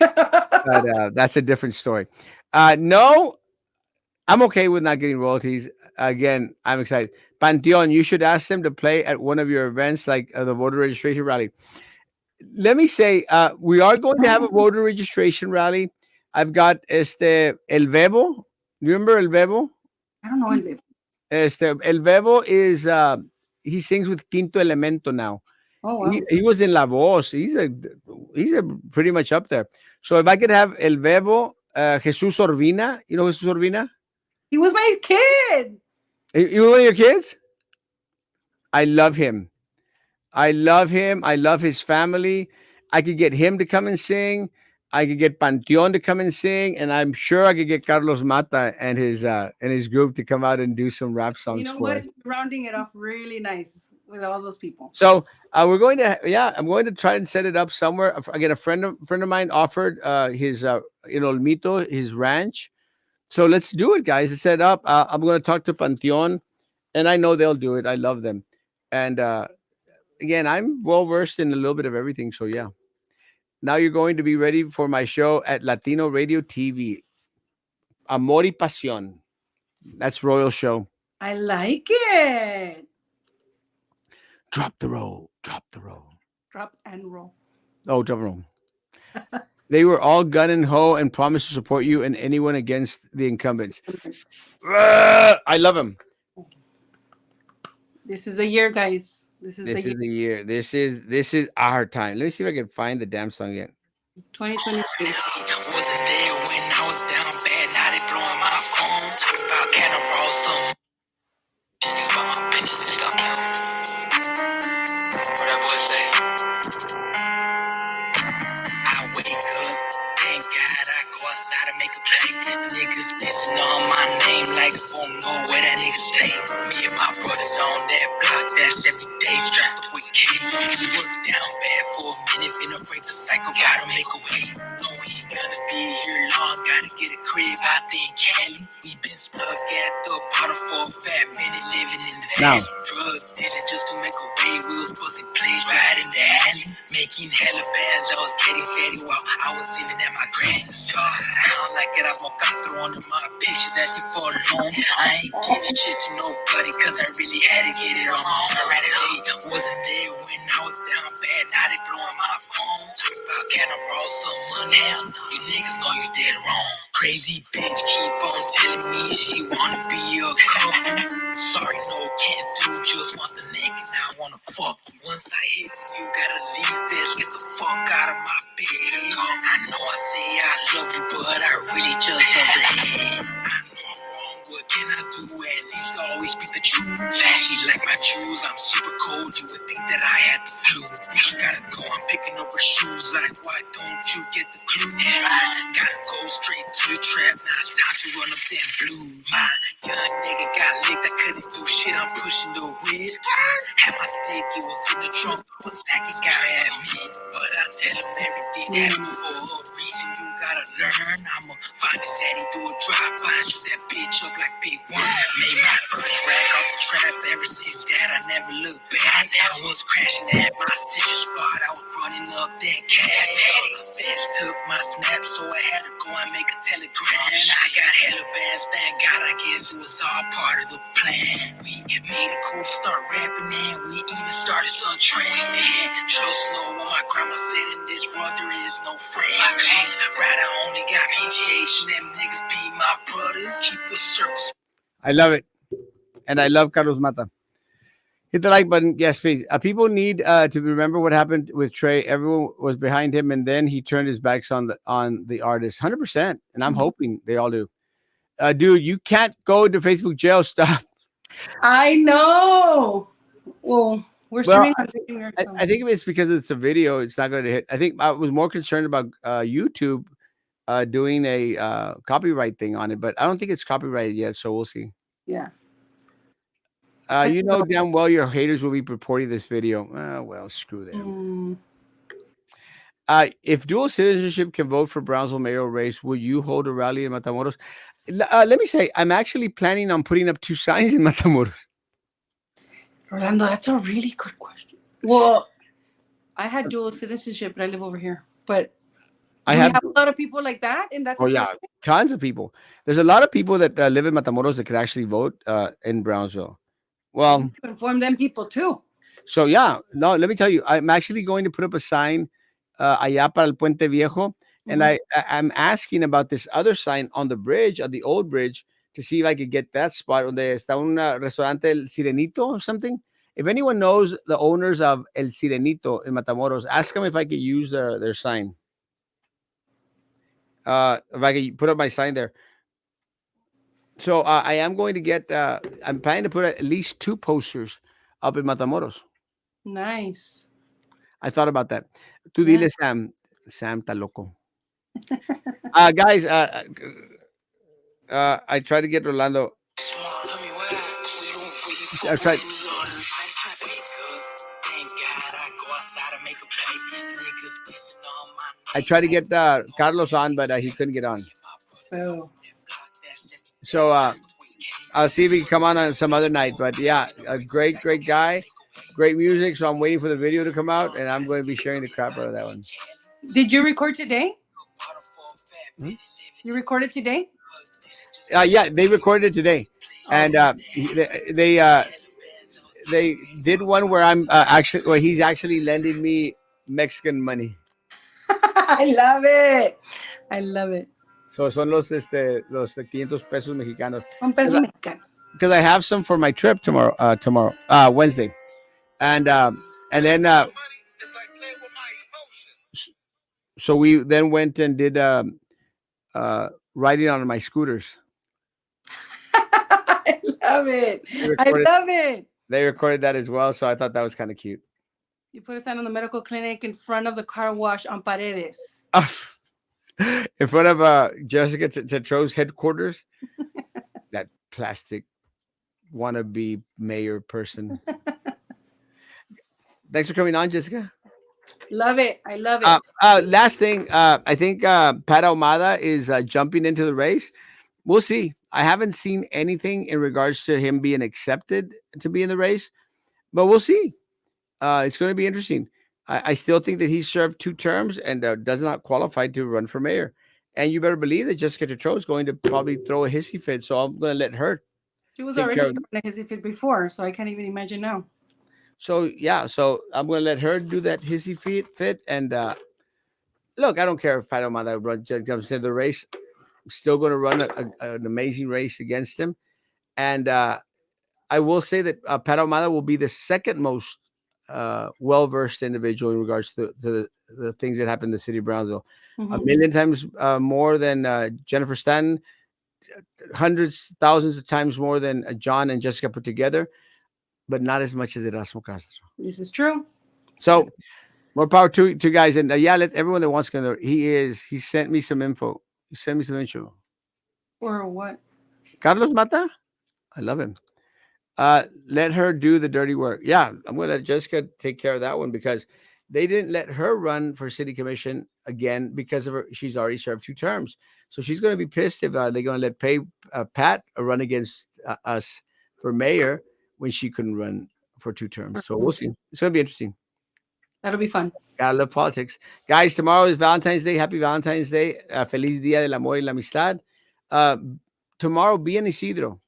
[SPEAKER 1] But that's a different story. No, I'm okay with not getting royalties. Again, I'm excited. Panteon, you should ask them to play at one of your events, like the voter registration rally. Let me say, we are going to have a voter registration rally. I've got El Bebo. You remember El Bebo?
[SPEAKER 2] I don't know El Bebo.
[SPEAKER 1] El Bebo is he sings with Quinto Elemento now.
[SPEAKER 2] Oh
[SPEAKER 1] He,
[SPEAKER 2] wow.
[SPEAKER 1] he was in La Voz. He's a pretty much up there. So if I could have El Bebo, Jesus Urbina, you know Jesus Urbina?
[SPEAKER 2] He was my kid.
[SPEAKER 1] You one of your kids? I love him. I love him. I love his family. I could get him to come and sing. I could get Panteon to come and sing, and I'm sure I could get Carlos Mata and his group to come out and do some rap
[SPEAKER 2] You
[SPEAKER 1] songs
[SPEAKER 2] know
[SPEAKER 1] for
[SPEAKER 2] what?
[SPEAKER 1] us.
[SPEAKER 2] Rounding it off really nice with all those people.
[SPEAKER 1] So we're going to, yeah, I'm going to try and set it up somewhere. Again, a friend of mine offered his Olmito, his ranch. So let's do it, guys. Let's set it up. I'm going to talk to Panteon, and I know they'll do it. I love them, and again, I'm well versed in a little bit of everything. So yeah. Now you're going to be ready for my show at Latino Radio TV, Amor y Pasión. That's Royal Show.
[SPEAKER 2] I like it.
[SPEAKER 1] Drop the roll. Drop the roll.
[SPEAKER 2] Drop and roll.
[SPEAKER 1] Oh, drop the roll. They were all gun and hoe and promised to support you and anyone against the incumbents. I love him.
[SPEAKER 2] This is the year, guys. This is the
[SPEAKER 1] This
[SPEAKER 2] year.
[SPEAKER 1] is the year. This is our time. Let me see if I can find the damn song again.
[SPEAKER 2] 2023.
[SPEAKER 3] Wasn't there when I was down bad. Now they blowing my phone. Talk about can I borrow some? You about my opinion and stuff now. What that boy say? I wake up, thank God I go outside and make a play. Niggas dissing on my name like I won't know where that nigga stay. Me and my brothers on that block, that's every day strapped up with kids. We was down bad for a minute, finna break the cycle, gotta make a way. No, we ain't gonna be here long, gotta get a crib out there in Cali. We been stuck at the bottom for a fat minute, living in the
[SPEAKER 1] Now.
[SPEAKER 3] valley. Drugs did it just to make a way, we was busting plays right in the alley. Making hella bands, I was getting fatty while I was living at my granny's. Sound like Erasmo under my pictures asking for a loan. I ain't giving shit to nobody cause I really had to get it on my own. I ran it late, wasn't there when I was down bad. Now they blowing my phone. Talk about can I borrow some money? Hell no, you niggas know you did wrong. Crazy bitch keep on telling me she wanna be a couple. Sorry, no, can't do, just want the nigga, now I wanna fuck you. Once I hit you, gotta leave this, get the fuck out of my bed. I know I say I love you, but I really just love the head. I know I'm wrong, what can I do? At least always speak the truth. She like my shoes, I'm super cold, you would think that I had the flu. You gotta go, I'm picking up her shoes, like why don't you get the clue? I gotta go straight to the trap, now it's time to run up them blues. My young nigga got licked, I couldn't do shit, I'm pushing the whip. I had my stick, it was in the trunk, was stacking, gotta admit. But I tell him everything happens for a reason, you gotta learn. I'ma find his daddy, do a drive-by, shoot that bitch up like Big One. Made my first rack off the trap, ever since that I never looked back. I was crashing at my sister's spot, I was running up that cash. Feds took my snap, so I had to go and make a telegram. I got hella bands, thank God, I guess it was all part of the plan. We made it cool to start rapping and we even started some trends. Trust know what my grandma said, in this world there is no friends. She's right, I only got PGH and them niggas be my brothers. Keep the circles.
[SPEAKER 1] I love it. And I love Carlos Mata. Hit the like button. Yes, please. People need to remember what happened with Trey. Everyone was behind him, and then he turned his backs on the artist. 100%. And I'm hoping they all do. Dude, you can't go to Facebook jail. Stop.
[SPEAKER 2] I know. Well, we're
[SPEAKER 1] Well,
[SPEAKER 2] streaming on Finger, so
[SPEAKER 1] I think it's because it's a video. It's not going to hit. I think I was more concerned about YouTube doing a copyright thing on it, but I don't think it's copyrighted yet. So we'll see.
[SPEAKER 2] yeah.
[SPEAKER 1] You know damn well your haters will be reporting this video. Well, screw them.
[SPEAKER 2] Mm,
[SPEAKER 1] If dual citizenship can vote for Brownsville mayoral race, will you hold a rally in Matamoros? Let me say, I'm actually planning on putting up 2 signs in Matamoros.
[SPEAKER 2] Orlando, that's a really good question. Well, I had dual citizenship, but I live over here. But
[SPEAKER 1] I
[SPEAKER 2] do we
[SPEAKER 1] have,
[SPEAKER 2] have a lot of people like that in that
[SPEAKER 1] oh yeah,
[SPEAKER 2] situation?
[SPEAKER 1] tons of people. There's a lot of people that live in Matamoros that could actually vote in Brownsville.
[SPEAKER 2] We
[SPEAKER 1] Well,
[SPEAKER 2] need to inform them people too.
[SPEAKER 1] so yeah, no, let me tell you, I'm actually going to put up a sign allá para el Puente Viejo, and
[SPEAKER 2] Mhm.
[SPEAKER 1] I'm asking about this other sign on the bridge, on the old bridge, to see if I could get that spot donde está un restaurante El Sirenito or something. If anyone knows the owners of El Sirenito in Matamoros, ask them if I could use their sign. If I could put up my sign there. So I am going to get. I'm planning to put at least 2 posters up in Matamoros.
[SPEAKER 2] Nice.
[SPEAKER 1] I thought about that. Tu
[SPEAKER 2] Yeah.
[SPEAKER 1] dile Sam. Sam está loco. Guys, I tried to get Rolando. I tried. I tried to get Carlos on, but he couldn't get on.
[SPEAKER 2] Oh.
[SPEAKER 1] So I'll see if he can come on some other night. But yeah, a great, great guy, great music. So I'm waiting for the video to come out, and I'm going to be sharing the crap out of that one.
[SPEAKER 2] Did you record today?
[SPEAKER 1] Hmm?
[SPEAKER 2] You recorded today?
[SPEAKER 1] Yeah, they recorded it today, and they did one where I'm where he's actually lending me Mexican money.
[SPEAKER 2] I love it. I love it.
[SPEAKER 1] So son los 500 pesos mexicanos.
[SPEAKER 2] Un peso mexicano.
[SPEAKER 1] Because I have some for my trip tomorrow, Wednesday, and then so we then went and did riding on my scooters.
[SPEAKER 2] I love it. I love it.
[SPEAKER 1] They recorded that as well, so I thought that was kind of cute.
[SPEAKER 2] You put a sign on the medical clinic in front of the car wash on Paredes.
[SPEAKER 1] In front of Jessica Tetro's headquarters. That plastic wannabe mayor person. Thanks for coming on, Jessica.
[SPEAKER 2] Love it. I love it.
[SPEAKER 1] Last thing, I think Pat Ahumada is jumping into the race. We'll see. I haven't seen anything in regards to him being accepted to be in the race, but we'll see. It's going to be interesting. I still think that he served 2 terms and does not qualify to run for mayor. And you better believe that Jessica Tetro is going to probably throw a hissy fit. So I'm going to let her.
[SPEAKER 2] She was
[SPEAKER 1] take
[SPEAKER 2] already
[SPEAKER 1] care of-
[SPEAKER 2] throwing a hissy fit before, so I can't even imagine now.
[SPEAKER 1] So yeah, so I'm going to let her do that hissy fit. And look, I don't care if Pat Ahumada comes into the race. I'm still going to run an amazing race against him. And I will say that Pat Ahumada will be the second most well-versed individual in regards to the things that happen in the city of Brownsville.
[SPEAKER 2] Mhm.
[SPEAKER 1] 1,000,000 times more than Jennifer Stanton, hundreds, thousands of times more than John and Jessica put together, but not as much as Erasmo Castro.
[SPEAKER 2] This is true.
[SPEAKER 1] So more power to guys. And yeah, let everyone that wants to know, he sent me some info. He sent me some info.
[SPEAKER 2] Or what?
[SPEAKER 1] Carlos Mata, I love him. Let her do the dirty work. Yeah, I'm going to let Jessica take care of that one because they didn't let her run for city commission again because of her. She's already served 2 terms. So she's going to be pissed if they're going to let Pat run against us for mayor when she couldn't run for 2 terms. So we'll see. It's going to be interesting.
[SPEAKER 2] That'll be fun.
[SPEAKER 1] Gotta love politics. Guys, tomorrow is Valentine's Day. Happy Valentine's Day. Feliz Día del Amor y la Amistad. Tomorrow, be an Isidro.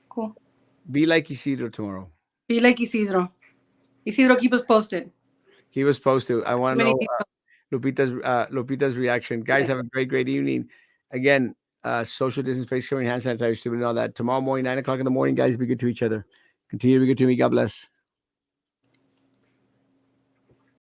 [SPEAKER 2] Cool.
[SPEAKER 1] Be like Isidro tomorrow.
[SPEAKER 2] Be like Isidro. Isidro, keep us posted.
[SPEAKER 1] He was supposed to. I want to
[SPEAKER 2] Many
[SPEAKER 1] know Lupita's reaction. Guys, have a great evening. Again, social distance, face covering, hand sanitizer, stupid, and all that. Tomorrow morning, 9 o'clock in the morning, guys, be good to each other. Continue to be good to me. God bless.